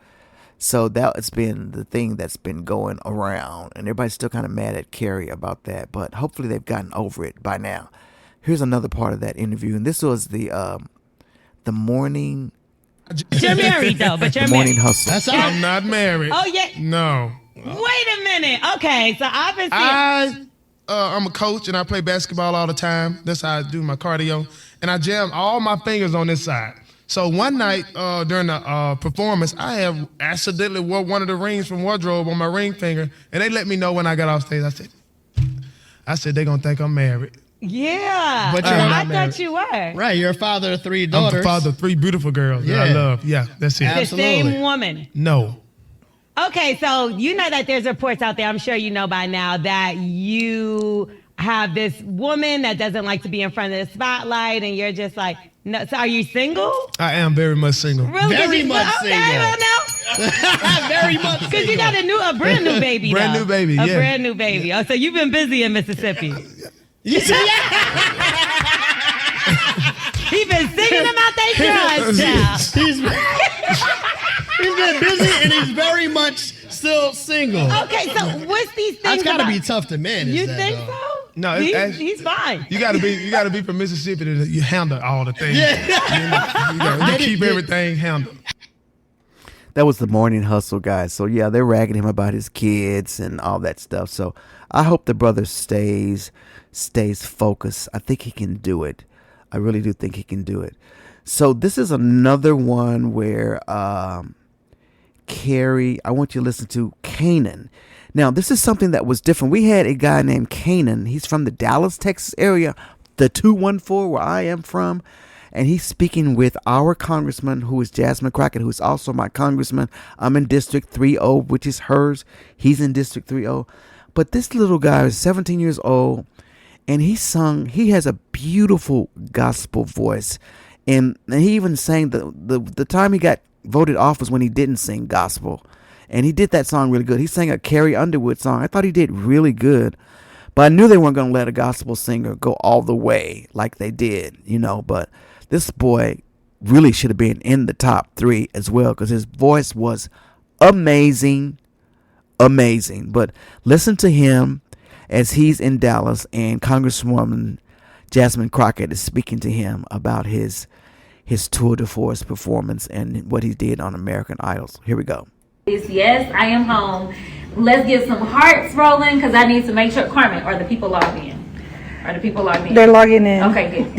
So that's been the thing that's been going around. And everybody's still kind of mad at Carrie about that. But hopefully they've gotten over it by now. Here's another part of that interview. And this was the morning... But you're married though. But you're the morning married. hustle. I'm not married. Oh, yeah. No. Wait a minute. Okay, so obviously... I'm a coach, and I play basketball all the time. That's how I do my cardio. And I jam all my fingers on this side. So one night during the performance, I have accidentally wore one of the rings from wardrobe on my ring finger, and they let me know when I got off stage. I said they're going to think I'm married. Yeah. But you're I not married. thought you were. Right, you're a father of 3 daughters. I'm the father of 3 beautiful girls that I love. Yeah, that's it. The same woman. No. Okay, so you know that there's reports out there, I'm sure you know by now, that you have this woman that doesn't like to be in front of the spotlight, and you're just like, no. So are you single? I am very much single. Really? Very much okay, single. Well, no. Very much. Because you got a brand new baby. Brand new baby, A yeah. brand new baby. Oh, so you've been busy in Mississippi. You see? He been singing them out they drugs, child. He's been busy and he's very much still single. Okay, so what's these things That's gotta about? be tough to manage. You that, think though. so? No, he's fine. You gotta be from Mississippi to you handle all the things. Yeah. You keep everything handled. That was the morning hustle, guys. So yeah, they're ragging him about his kids and all that stuff. So I hope the brother stays focused. I think he can do it. I really do think he can do it. So this is another one where Carrie, I want you to listen to Canaan. Now, this is something that was different. We had a guy named Canaan. He's from the Dallas, Texas area, the 214 where I am from. And he's speaking with our congressman, who is Jasmine Crockett, who is also my congressman. I'm in District 30, which is hers. He's in District 30. But this little guy is 17 years old, and he has a beautiful gospel voice. And he even sang the time he got voted off was when he didn't sing gospel. And he did that song really good. He sang a Carrie Underwood song. I thought he did really good. But I knew they weren't going to let a gospel singer go all the way like they did, But this boy really should have been in the top 3 as well because his voice was amazing. But listen to him as he's in Dallas and Congresswoman Jasmine Crockett is speaking to him about his tour de force performance and what he did on American Idol. Here we go. Yes, I am home. Let's get some hearts rolling because I need to make sure. Carmen, are the people logged in? They're logging in. Okay, good.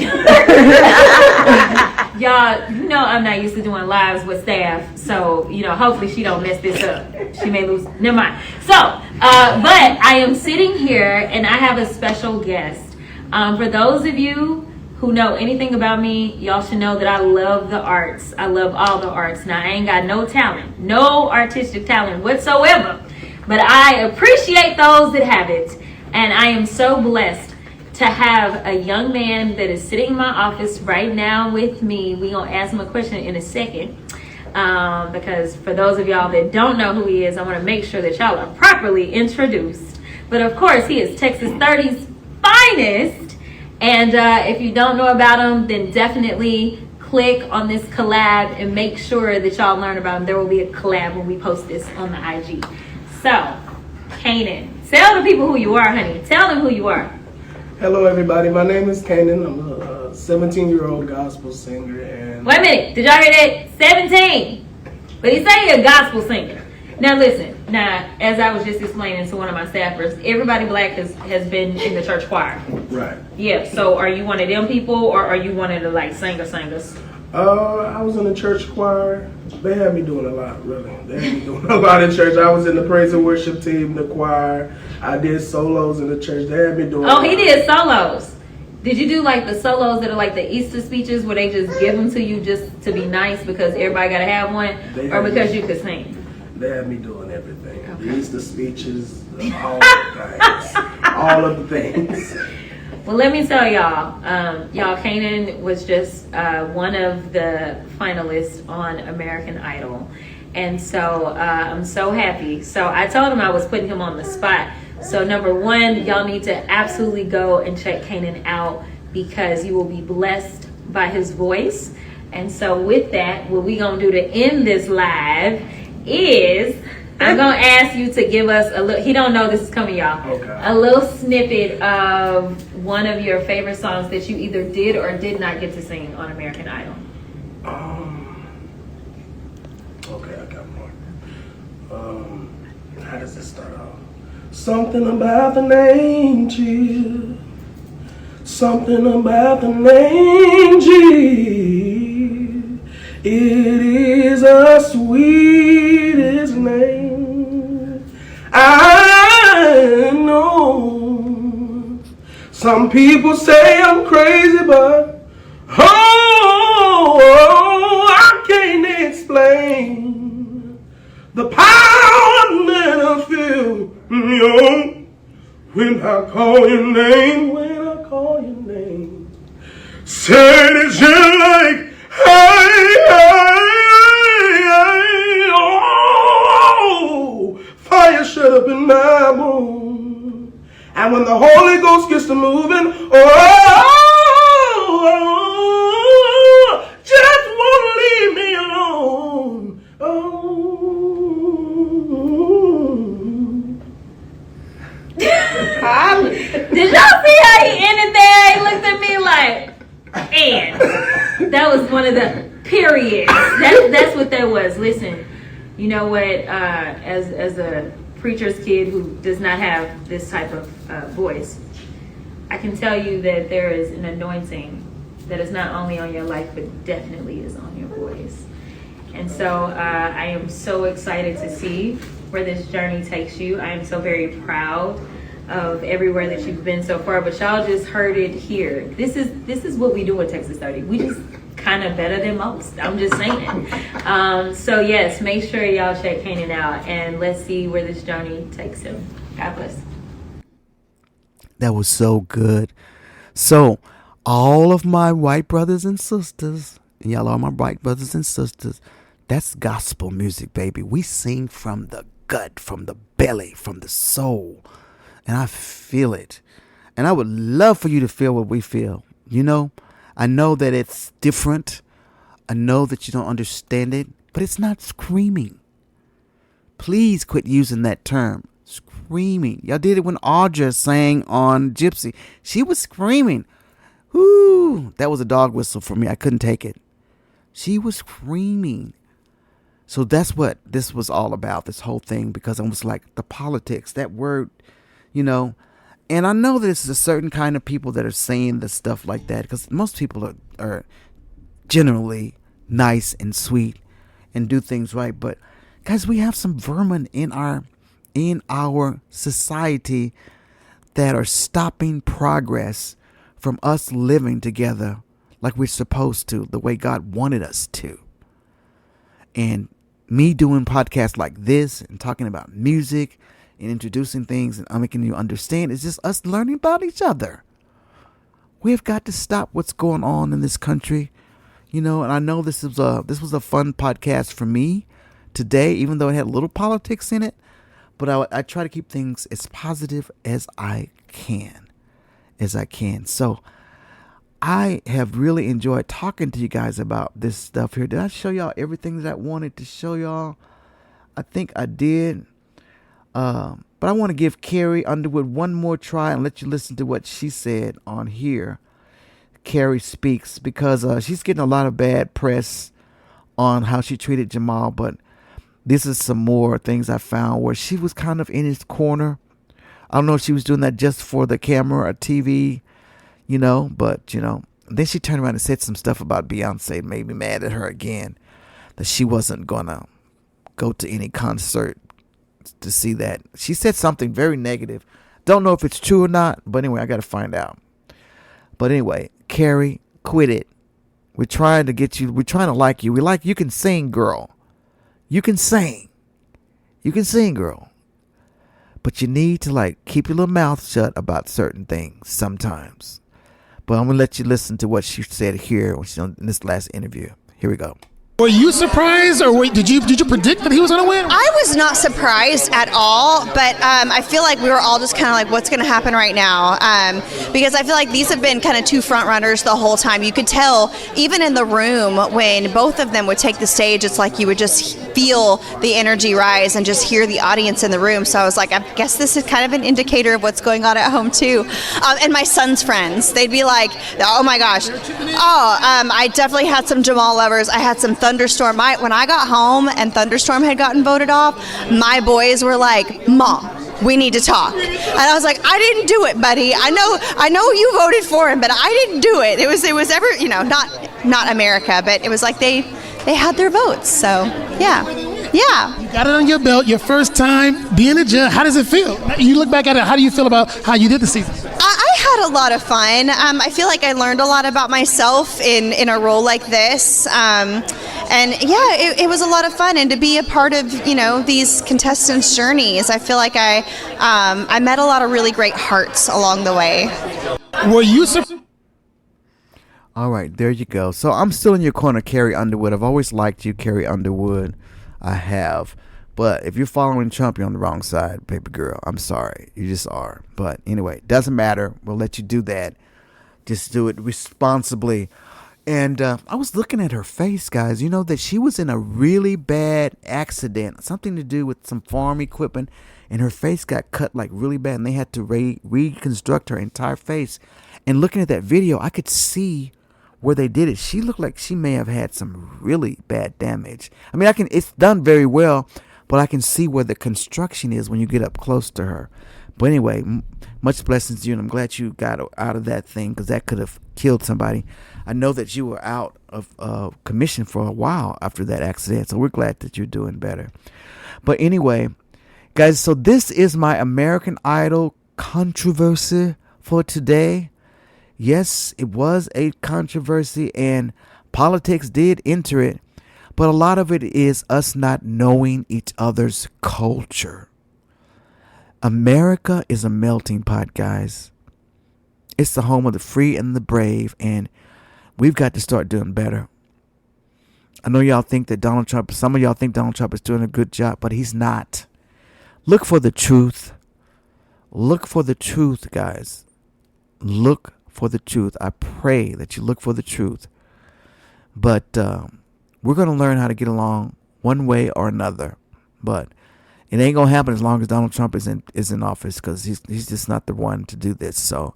Y'all, I'm not used to doing lives with staff, so hopefully she don't mess this up. She may lose. Never mind. So, but I am sitting here and I have a special guest. For those of you who know anything about me, y'all should know that I love the arts. I love all the arts. Now, I ain't got no talent, no artistic talent whatsoever, but I appreciate those that have it. And I am so blessed to have a young man that is sitting in my office right now with me. We're going to ask him a question in a second. Because for those of y'all that don't know who he is, I want to make sure that y'all are properly introduced. But of course, he is Texas 30's finest. And if you don't know about him, then definitely click on this collab and make sure that y'all learn about him. There will be a collab when we post this on the IG. So, Canaan, tell the people who you are, honey. Tell them who you are. Hello, everybody. My name is Canaan. I'm a 17-year-old gospel singer. And wait a minute. Did y'all hear that? 17. But he's saying a gospel singer. Now, listen. Now, as I was just explaining to one of my staffers, everybody black has been in the church choir. Right. Yeah. So, are you one of them people, or are you one of the singers? I was in the church choir. They had me doing a lot, really. They had me doing a lot in church. I was in the praise and worship team, the choir. I did solos in the church. They had me doing. Oh, he did solos. Did you do the solos that are like the Easter speeches where they just give them to you just to be nice because everybody got to have one, or because you could sing? They had me doing everything. Okay. The Easter speeches, all of the things. Well, let me tell y'all, Canaan was just one of the finalists on American Idol. And so I'm so happy. So I told him I was putting him on the spot. So number one, y'all need to absolutely go and check Canaan out because you will be blessed by his voice. And so with that, what we going to do to end this live is I'm going to ask you to give us a little, he don't know this is coming, y'all. Okay. A little snippet of one of your favorite songs that you either did or did not get to sing on American Idol. Okay, I got more. How does this start off? Something about the name Jesus. Something about the name Jesus. It is the sweetest name I know. Some people say I'm crazy, but I can't explain the power that I feel when I call your name. When I call your name, say it just like hey, hey, hey, oh. Oh, you should have been my moon. And when the Holy Ghost gets to moving, just won't leave me alone. Did y'all see how he ended there? He looked at me like, and that was one of the periods. That's what that was. Listen, you know what? As a preacher's kid who does not have this type of voice, I can tell you that there is an anointing that is not only on your life, but definitely is on your voice. And so I am so excited to see where this journey takes you. I am so very proud of everywhere that you've been so far, but y'all just heard it here. This is what we do at Texas 30. We just kind of better than most. I'm just saying. So yes, make sure y'all check Kanan out, and let's see where this journey takes him. God bless. That was so good. So all of my white brothers and sisters, and y'all are my white brothers and sisters, that's gospel music, baby. We sing from the gut, from the belly, from the soul. And I feel it. And I would love for you to feel what we feel. You know, I know that it's different. I know that you don't understand it, but it's not screaming. Please quit using that term, screaming. Y'all did it when Audra sang on Gypsy. She was screaming. Whoo, that was a dog whistle for me. I couldn't take it. She was screaming. So that's what this was all about, this whole thing, because I was like, the politics, that word, you know. And I know there's a certain kind of people that are saying the stuff like that, because most people are generally nice and sweet and do things right. But guys, we have some vermin in our society that are stopping progress from us living together like we're supposed to, the way God wanted us to. And me doing podcasts like this and talking about music and introducing things and making you understand, it's just us learning about each other. We have got to stop what's going on in this country, you know. And I know this was a fun podcast for me today, even though it had a little politics in it. But I try to keep things as positive as I can. So I have really enjoyed talking to you guys about this stuff here. Did I show y'all everything that I wanted to show y'all? I think I did. But I want to give Carrie Underwood one more try and let you listen to what she said on here. Carrie Speaks, because she's getting a lot of bad press on how she treated Jamal. But this is some more things I found where she was kind of in his corner. I don't know if she was doing that just for the camera or TV, you know, but, you know, then she turned around and said some stuff about Beyonce and made me mad at her again, that she wasn't going to go to any concert to see that. She said something very negative. Don't know if it's true or not, but anyway, I got to find out. But anyway, Carrie, quit it. We're trying to get you. We're trying to like you. We like you can sing, girl. You can sing. You can sing, girl. But you need to like keep your little mouth shut about certain things sometimes. But I'm going to let you listen to what she said here in this last interview. Here we go. Were you surprised, or did you predict that he was going to win? I was not surprised at all, but I feel like we were all just kind of like, what's going to happen right now? Because I feel like these have been kind of two front runners the whole time. You could tell, even in the room, when both of them would take the stage, it's like you would just feel the energy rise and just hear the audience in the room. So I was like, I guess this is kind of an indicator of what's going on at home too. And my son's friends, they'd be like, oh my gosh. I definitely had some Jamal lovers. I had some Thunderstorm. When I got home and Thunderstorm had gotten voted off, my boys were like, Mom, we need to talk. And I was like, I didn't do it, buddy. I know you voted for him, but I didn't do it. It was ever, you know, not America, but it was like they had their votes. So yeah. You got it on your belt, your first time being a judge. How does it feel? You look back at it, how do you feel about how you did the season? I had a lot of fun. I feel like I learned a lot about myself in a role like this. And yeah, it was a lot of fun. And to be a part of, you know, these contestants' journeys, I feel like I met a lot of really great hearts along the way. Were you All right, there you go. So I'm still in your corner, Carrie Underwood. I've always liked you, Carrie Underwood. I have. But if you're following Trump, you're on the wrong side, baby girl. I'm sorry. You just are. But anyway, doesn't matter. We'll let you do that. Just do it responsibly. And I was looking at her face, guys. You know that she was in a really bad accident. Something to do with some farm equipment. And her face got cut like really bad. And they had to reconstruct her entire face. And looking at that video, I could see where they did it. She looked like she may have had some really bad damage. I mean, it's done very well, but I can see where the construction is when you get up close to her. But anyway, much blessings to you, and I'm glad you got out of that thing, because that could have killed somebody. I know that you were out of commission for a while after that accident, so we're glad that you're doing better. But anyway, guys, so this is my American Idol controversy for today. Yes, it was a controversy, and politics did enter it, but a lot of it is us not knowing each other's culture. America is a melting pot, guys. It's the home of the free and the brave, and we've got to start doing better. I know y'all think that some of y'all think Donald Trump is doing a good job, but he's not. Look for the truth. Look for the truth, guys. Look for the truth. I pray that you look for the truth. But we're going to learn how to get along one way or another. But it ain't going to happen as long as Donald Trump is in office, because he's just not the one to do this. So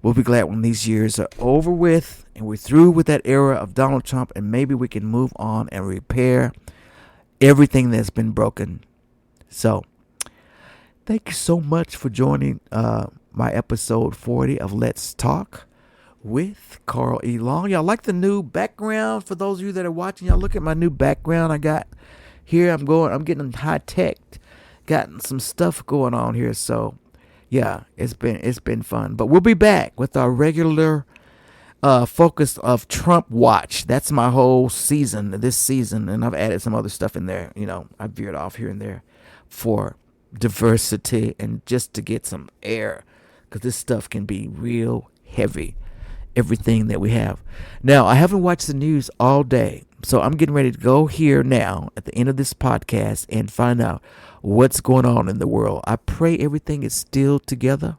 we'll be glad when these years are over with and we're through with that era of Donald Trump, and maybe we can move on and repair everything that's been broken. So thank you so much for joining my episode 40 of Let's Talk with Carl E. Long. Y'all like the new background? For those of you that are watching, y'all look at my new background I got here. I'm getting high tech, got some stuff going on here. So yeah, it's been fun. But we'll be back with our regular focus of Trump Watch. That's my whole season, this season, and I've added some other stuff in there. You know, I veered off here and there for diversity and just to get some air, because this stuff can be real heavy, everything that we have. Now, I haven't watched the news all day, so I'm getting ready to go here now at the end of this podcast and find out what's going on in the world. I pray everything is still together.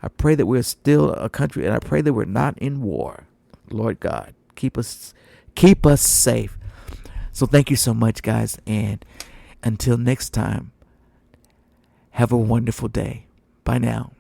I pray that we're still a country, and I pray that we're not in war. Lord God, keep us safe. So thank you so much, guys, and until next time, have a wonderful day. Bye now.